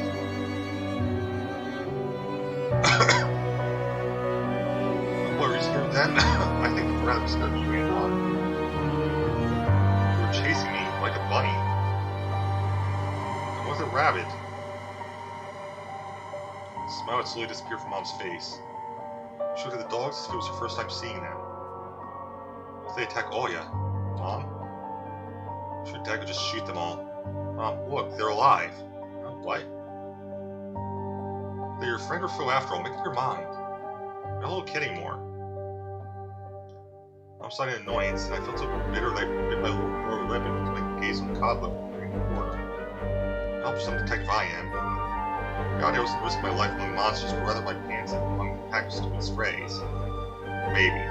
What were you scared of then? I think I'd rather be scared of you, Anton. You were chasing me like a bunny. I was a rabbit. The smile had slowly disappeared from Mom's face. She looked at the dogs as if it was her first time seeing them. If they attack Oya, Mom? I'm sure Dad could just shoot them all. Mom, look, they're alive. What? They're your friend or foe after all, make up your mind. You're not a little kid anymore. Mom sighed in annoyance, and I felt so bitter that I bit my little lower lip and looked my gaze on the cobweb in the corner. How much of a detective I am. God, I wasn't risking my life among monsters, but rather my pants among the pack of stupid strays. Maybe.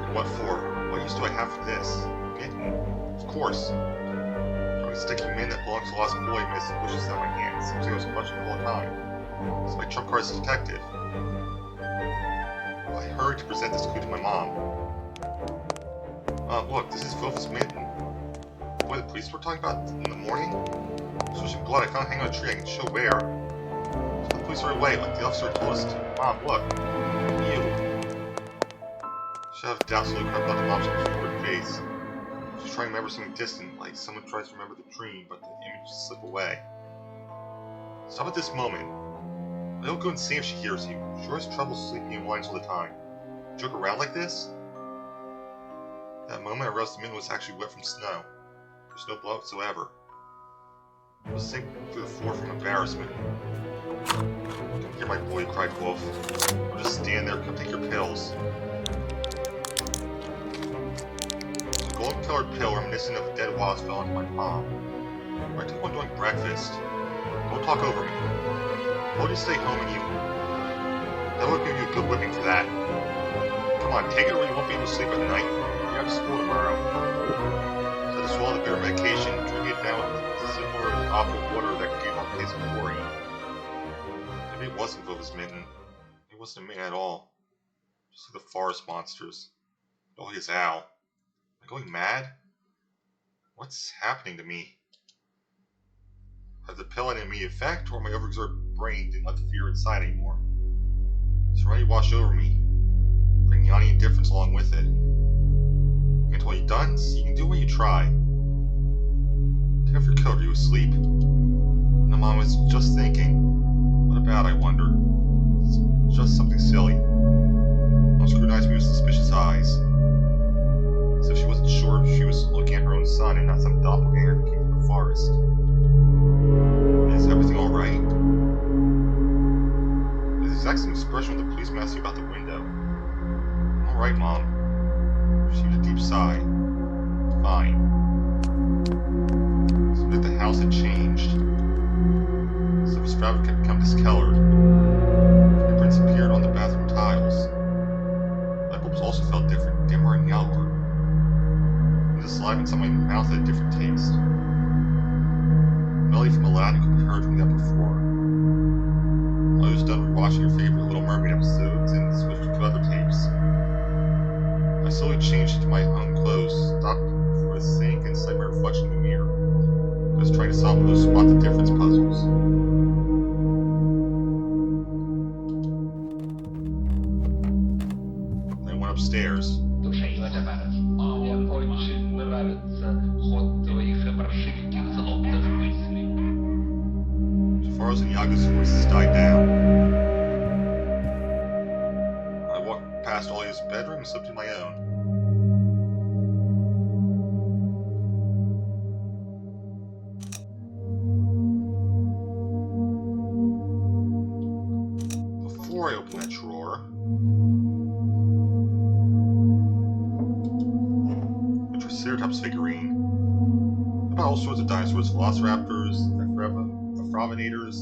And what for? What use do I have for this? Mitten. Of course. Throwing a sticky min that belongs to a lost boy missed and pushes out my hands. Seems like I was clutching the whole time. It's my trump card as a detective. Well, I hurried to present this clue to my mom. Look, this is Phil's mitten. Boy, the police were talking about in the morning? Swishing blood, I found it hanging on a tree. I can show where. So the police are away, like the officer told us to. Mom, look. You. Shadow of doubt slowly crept onto Mom's confused face. She was trying to remember something distant, like someone tries to remember the dream, but the image just slipped away. Stop at this moment. I don't go insane if she hears you. She has trouble sleeping in lines all the time. You joke around like this? At that moment, I realized the mitten was actually wet from snow. There was no blood whatsoever. I was sinking through the floor from embarrassment. Come here, my boy, cried Wolf. Don't just stand there, come take your pills. It was a golden-colored pill reminiscent of a dead wasp fell into my palm. I took one during breakfast. Don't talk over me. I'll just stay home and eat. That would give you a good whipping for that. Come on, take it or you won't be able to sleep at night. You have school tomorrow. So to swallow the bitter medication, drink it down with similar awful water that gave off taste of chlorine. Maybe it wasn't Vova's mitten. It wasn't a mitten at all. Just like the forest monsters. Oh, his owl. Am I going mad? What's happening to me? Has the pill had an immediate effect, or my overexerted brain didn't let the fear inside anymore? Serenity washed over me, bringing yawning indifference along with it. Can't tell what you've done, so you can do what you try. Take off your coat, are you asleep? No, Mom was just thinking. What about, I wonder? It's just something silly. Mom scrutinized me with suspicious eyes, as if she wasn't sure if she was looking at her own son and not some doppelganger that came from the forest. Is everything alright? It's the exact same expression when the policeman asked you about the window. Alright, Mom. She heaved a deep sigh. Fine. It seemed like the house had changed. The surface fabric had become discolored. Fingerprints appeared on the bathroom tiles. Light bulbs also felt different, dimmer and yellower. And the saliva inside my mouth had a different taste. Melody from Aladdin could be heard from the upper floor. I was done rewatching your favorite Little Mermaid episodes and switched to other tapes. I slowly changed into my own clothes, stopped before the sink, and studied my reflection in the mirror. I was trying to solve those spot the difference puzzles. Then I went upstairs. Jafar's and Yago's voices died down. I walked past Olia's bedroom and slipped in my own. Before I opened that drawer, a Triceratops figurine. About all sorts of dinosaurs, velociraptors, Frovenators,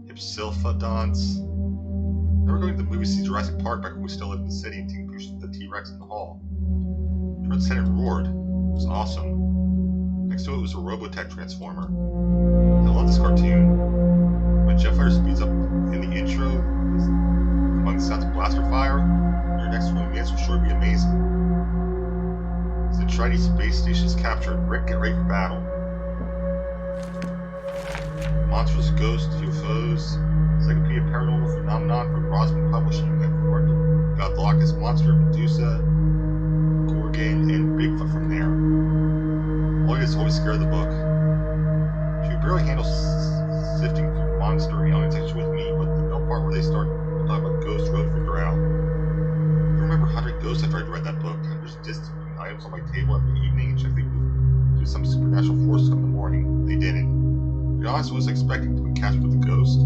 Hypsilphodonts. I remember going to the movie to see Jurassic Park back when we still lived in the city and taking pictures of the T-Rex in the hall. It turned its head and roared. It was awesome. Next to it was a Robotech transformer. I love this cartoon. When Jetfire speeds up in the intro, among the sounds of blaster fire, your next 20 minutes will sure be amazing. As the Chinese space station is captured, Rick, get ready for battle. Monstrous ghosts, UFOs, Encyclopedia Paranormal Phenomenon from Rosman Publishing have warned about the Loch Ness Monster, Medusa, Gorgon, and Bigfoot from there. Olia is always scared of the book. She could barely handle sifting through the monster and unintention with me, but the middle part where they start talking about ghosts really freaked her out. I remember 100 ghosts after I'd read that book. I was distant items on my table every evening and checked if they moved through some supernatural force in the morning. They didn't. To be honest, I was expecting to be catched with a ghost.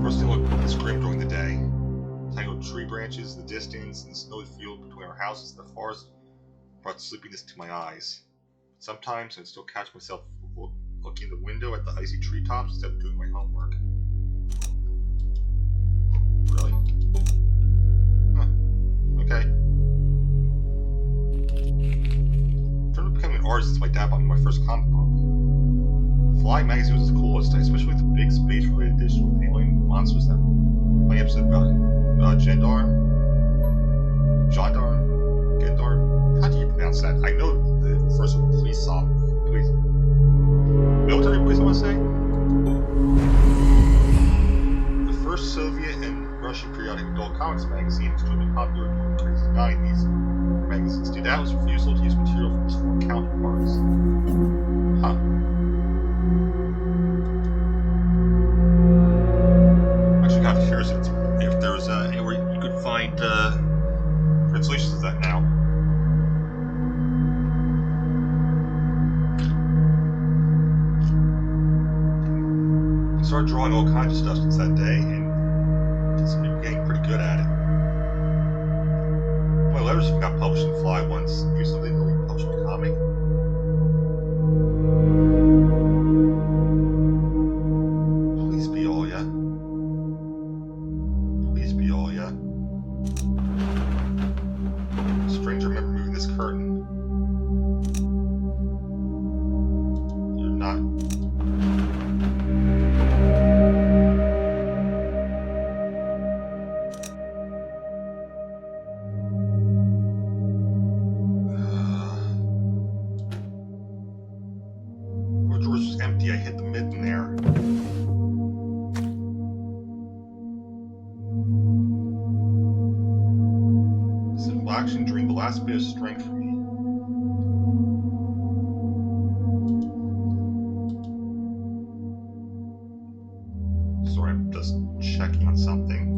First thing looked less grim during the day. Tangled tree branches in the distance and the snowy field between our houses and the forest brought sleepiness to my eyes. Sometimes I'd still catch myself looking in the window at the icy treetops instead of doing my homework. Really? Huh. Okay. Becoming an artist since my dad bought me my first comic book. Fly magazine was the coolest, especially with the big space-related edition with alien monsters that my episode about Gendarme. How do you pronounce that? I know the first one, police. Military police, I want to say? The first Soviet and Russian periodic adult comics magazine was extremely popular during the crazy 90s. Magazines did that was refusal to use material from its foreign counterparts. Huh. I'm actually kind of curious if there was anywhere you could find translations of that now. I started drawing all kinds of stuff since that day, and just getting pretty good at it. My letters got published in Fly once. Here's something that we published in a comic. action drained the last bit of strength from me. Sorry, I'm just checking on something.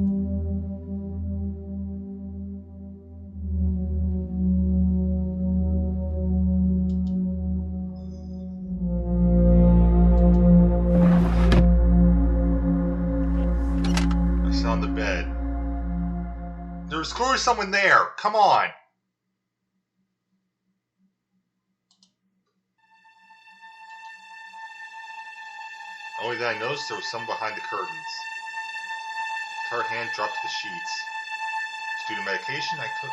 I sit on the bed. There's clearly someone there! Come on! Only then I noticed there was someone behind the curtains. Her hand dropped to the sheets. Due to medication I took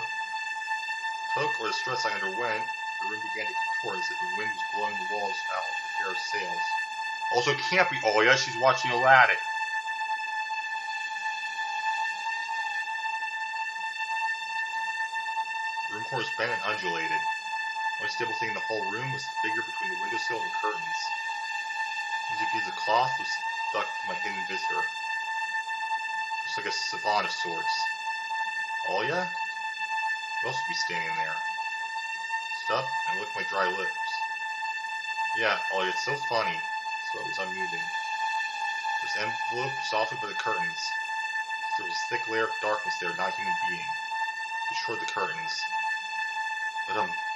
or the stress I underwent, the room began to contort as if the wind was blowing the walls out like a pair of sails. Also, it can't be Oya, she's watching Aladdin. The room corners bent and undulated. The only stable thing in the whole room was the figure between the windowsill and the curtains. It was a piece of cloth was stuck to my hidden visitor. Just like a savant of sorts. Oya? Who else would be standing there? Stood up and licked my dry lips. Yeah, Oya, it's so funny. So it was unmoving. It was enveloped softly by the curtains. There was a thick layer of darkness there, not a human being. He toward the curtains.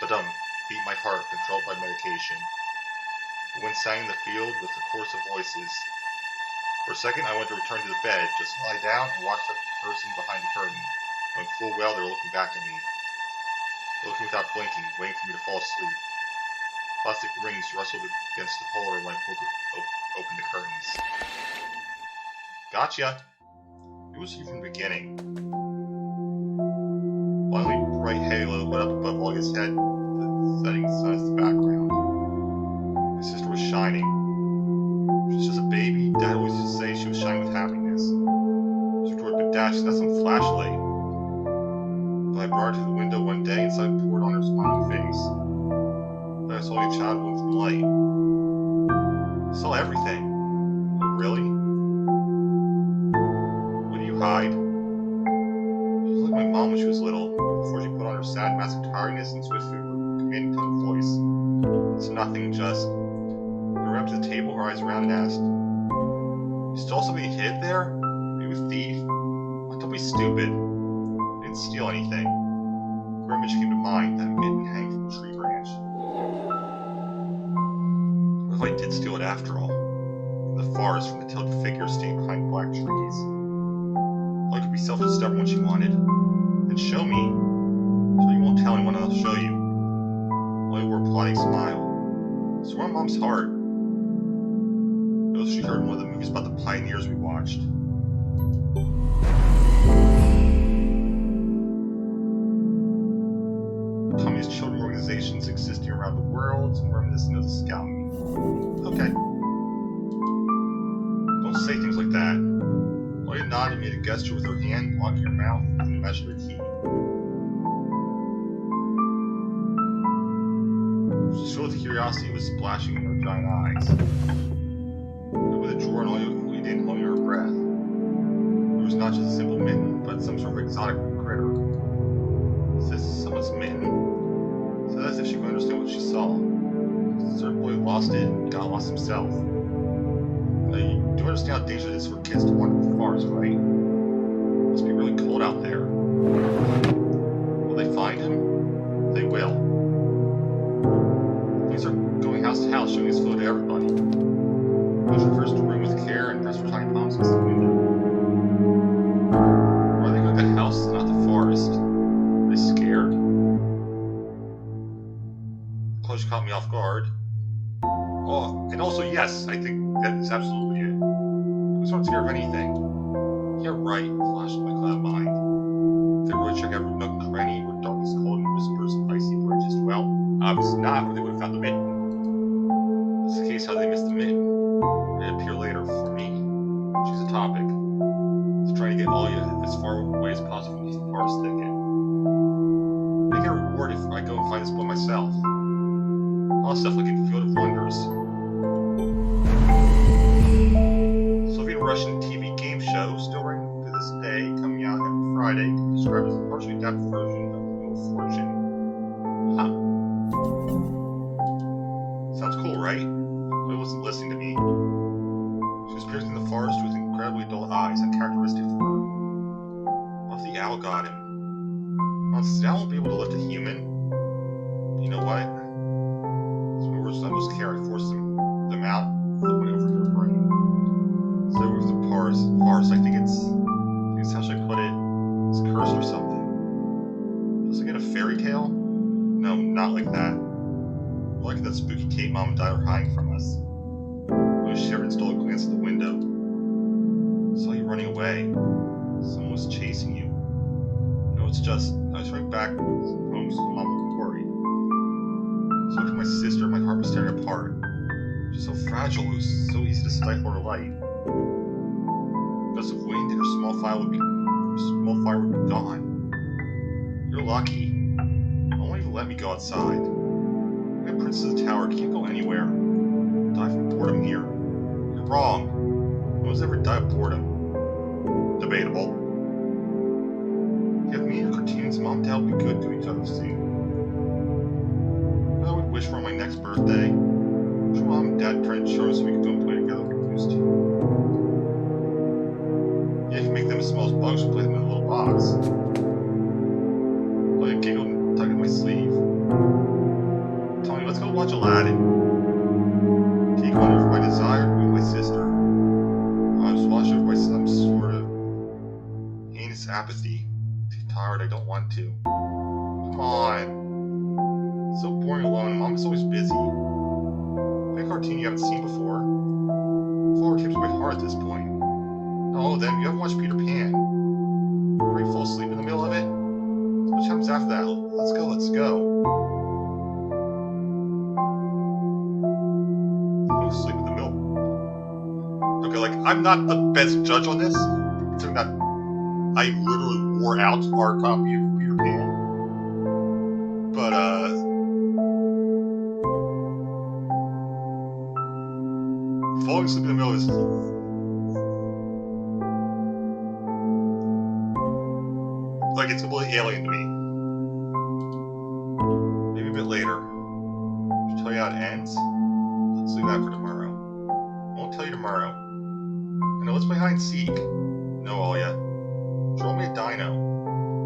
Ba-dum, beat my heart, controlled by medication. The wind sang in the field with a chorus of voices. For a second, I wanted to return to the bed, just lie down and watch the person behind the curtain, knowing full well they were looking back at me. They were looking without blinking, waiting for me to fall asleep. Plastic rings rustled against the holder when I pulled open the curtains. Gotcha! It was you from the beginning. Finally, bright halo went up above Olga's head, setting the sun as the background. My sister was shining. She was just a baby. Dad always used to say she was shining with happiness. She toward the dash, that's some flashlight. But I brought her to the window one day and sunlight poured on her smiling face. But I saw a child with some light. I saw everything. Oh, really? What do you hide? She was like my mom when she was little, before she put on her sad mask of tiredness and switched to her commanding tone of voice. It's nothing, just... I ran up to the table, her eyes round, and asked, "You stole something you hid there? Are you a thief?" Oh, don't be stupid. I didn't steal anything. Her image came to mind, that mitten hanging from a tree branch. What if I did steal it after all? From the forest, from the tilted figure standing behind black trees. Well, I could be selfish and stubborn when she wanted. Then show me. So you won't tell anyone, and I'll show you. Only wore a plotting smile. So my mom's heart. Those she heard in one of the movies about the pioneers we watched. Communist children organizations existing around the world, and reminiscent of the scout meet. Okay. Don't say things like that. Oya nodded and made a gesture with her hand, blocking her mouth with an imaginary key. She was filled with curiosity was splashing in her giant eyes. With a drawer and Oya didn't hold her breath. It was not just a simple mitten, but some sort of exotic critter. Is this someone's mitten? Said as if she could understand what she saw. The third boy lost it and got lost himself. Now, you do understand how dangerous it is for kids to wander the forest, right? It must be really cold out there. Will they find him? They will. Police are going house to house, showing his photo to everybody. Push the first room with care and press for tiny palms against the window. Why are they going to the house and not the forest? Are they scared? The closure caught me off guard. Oh, and also, yes, I think that is absolutely it. Police aren't scared of anything. Yeah, right, flashed in my cloud mind. They really check every nook and cranny where darkness cold and whispers of icy bridges. Well, obviously not, or they would have found the mitten. That's the case how they missed the mitten. It appear later for me. She's a topic. It's trying to get Oya as far away as possible from the forest thicket. They get a reward if I go and find this boy myself. All stuff like in Field of Wonders. Soviet Russian TV game show still running to this day, coming out every Friday, described as a partially adapted version of the in the forest with incredibly dull eyes, a characteristic fur. What if the owl got him? Well, the owl won't be able to lift a human. You know what? So when we're supposed to care, I forced them out of my overhear brain. So with the forest, I think it's how should I put it? It's cursed or something. Does it get a fairy tale? No, not like that. More like that spooky tape Mom and Dad are hiding from us. I shivered and stole a glance at the window. I saw you running away. Someone was chasing you. No, it's just, I was running back home so Mom would be worried. So I looked at my sister, my heart was tearing apart. She was so fragile, it was so easy to stifle her life. Gust of wind and her small fire would be gone. You're lucky. It won't even let me go outside. I'm a princess of the tower, can't go anywhere. Die from boredom here. You're wrong. No one's ever died of boredom. Debatable. If me and cartoons, Mom and Dad will be good to each other soon. I would wish for my next birthday. I'm sure Mom and Dad tried chores so we could go and play together like we used to. Yeah, if you make them as small as bugs, we'll play them in a little box. I giggled and tugged at my sleeve. Tony, let's go watch Aladdin. Take one over my desire to be with my sister. I was washed over by some sort of heinous apathy. Too tired, I don't want to. Come on. It's so boring alone. Mom's always busy. Pick a cartoon you haven't seen before. Forward keeps my heart at this point. Oh, then you haven't watched Peter Pan. Are you fall asleep in the middle of it? What happens after that? Let's go. Go sleep in the middle. Okay, like, I'm not the best judge on this, considering that I literally wore out our copy of Peter Pan. But, falling asleep in the middle is... like, it's completely alien to me. Maybe a bit later. Should I tell you how it ends? Let's leave that for tomorrow. I won't tell you tomorrow. I know, let's play hide and seek. No, Alia. Draw me a dino.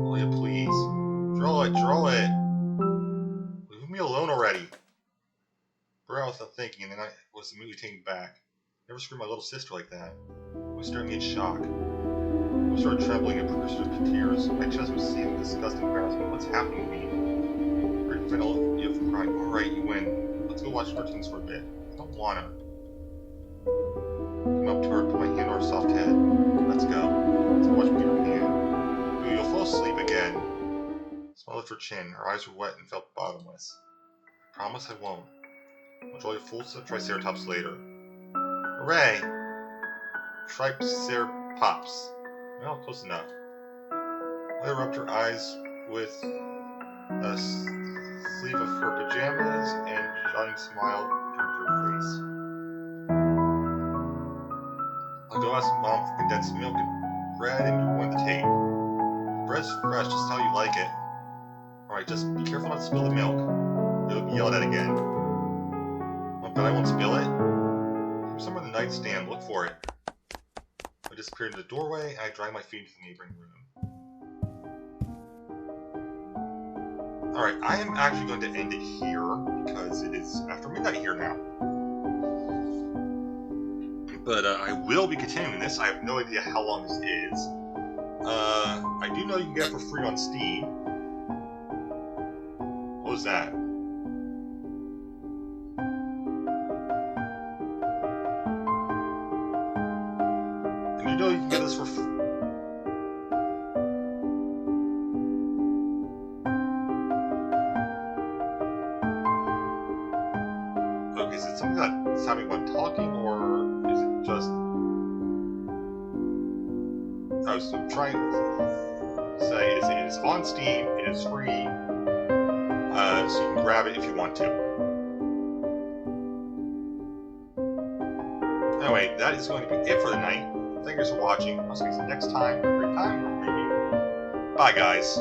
Alia, please. Draw it. Leave me alone already. Bro, without thinking, and then I was immediately taken back. Never screwed my little sister like that. I was staring in shock. I started trembling and produced to tears. My chest was seething with disgust and embarrassment. What's happening to me? Great final, you have cried. Alright, you win. Let's go watch cartoons for a bit. I don't wanna. Came up to her, put my hand on her soft head. Let's go. Let's watch Peter Pan. Ooh, you'll fall asleep again. Smiled at her chin. Her eyes were wet and felt bottomless. I promise I won't. I'll draw you full triceratops later. Hooray! Triceratops. Well, close enough. Leah rubbed her eyes with a sleeve of her pajamas and a shining smile turned to her face. I'll go ask Mom for condensed milk and bread and rewind the tape. The bread's fresh, just how you like it. Alright, just be careful not to spill the milk. You'll be yelled at again. But I won't spill it. There's somewhere in the nightstand. Look for it. I disappeared into the doorway, and I dragged my feet into the neighboring room. Alright, I am actually going to end it here, because it is after midnight here now. But I will be continuing this. I have no idea how long this is. I do know you can get it for free on Steam. What was that? And you know you can get this for free. Okay, is it something that's happening while talking, or is it just... I was trying to say it is on Steam, it is free, so you can grab it if you want to. Anyway, that is going to be it for the night. Thank you guys for watching. I'll see you next time. Great time. Bye, guys.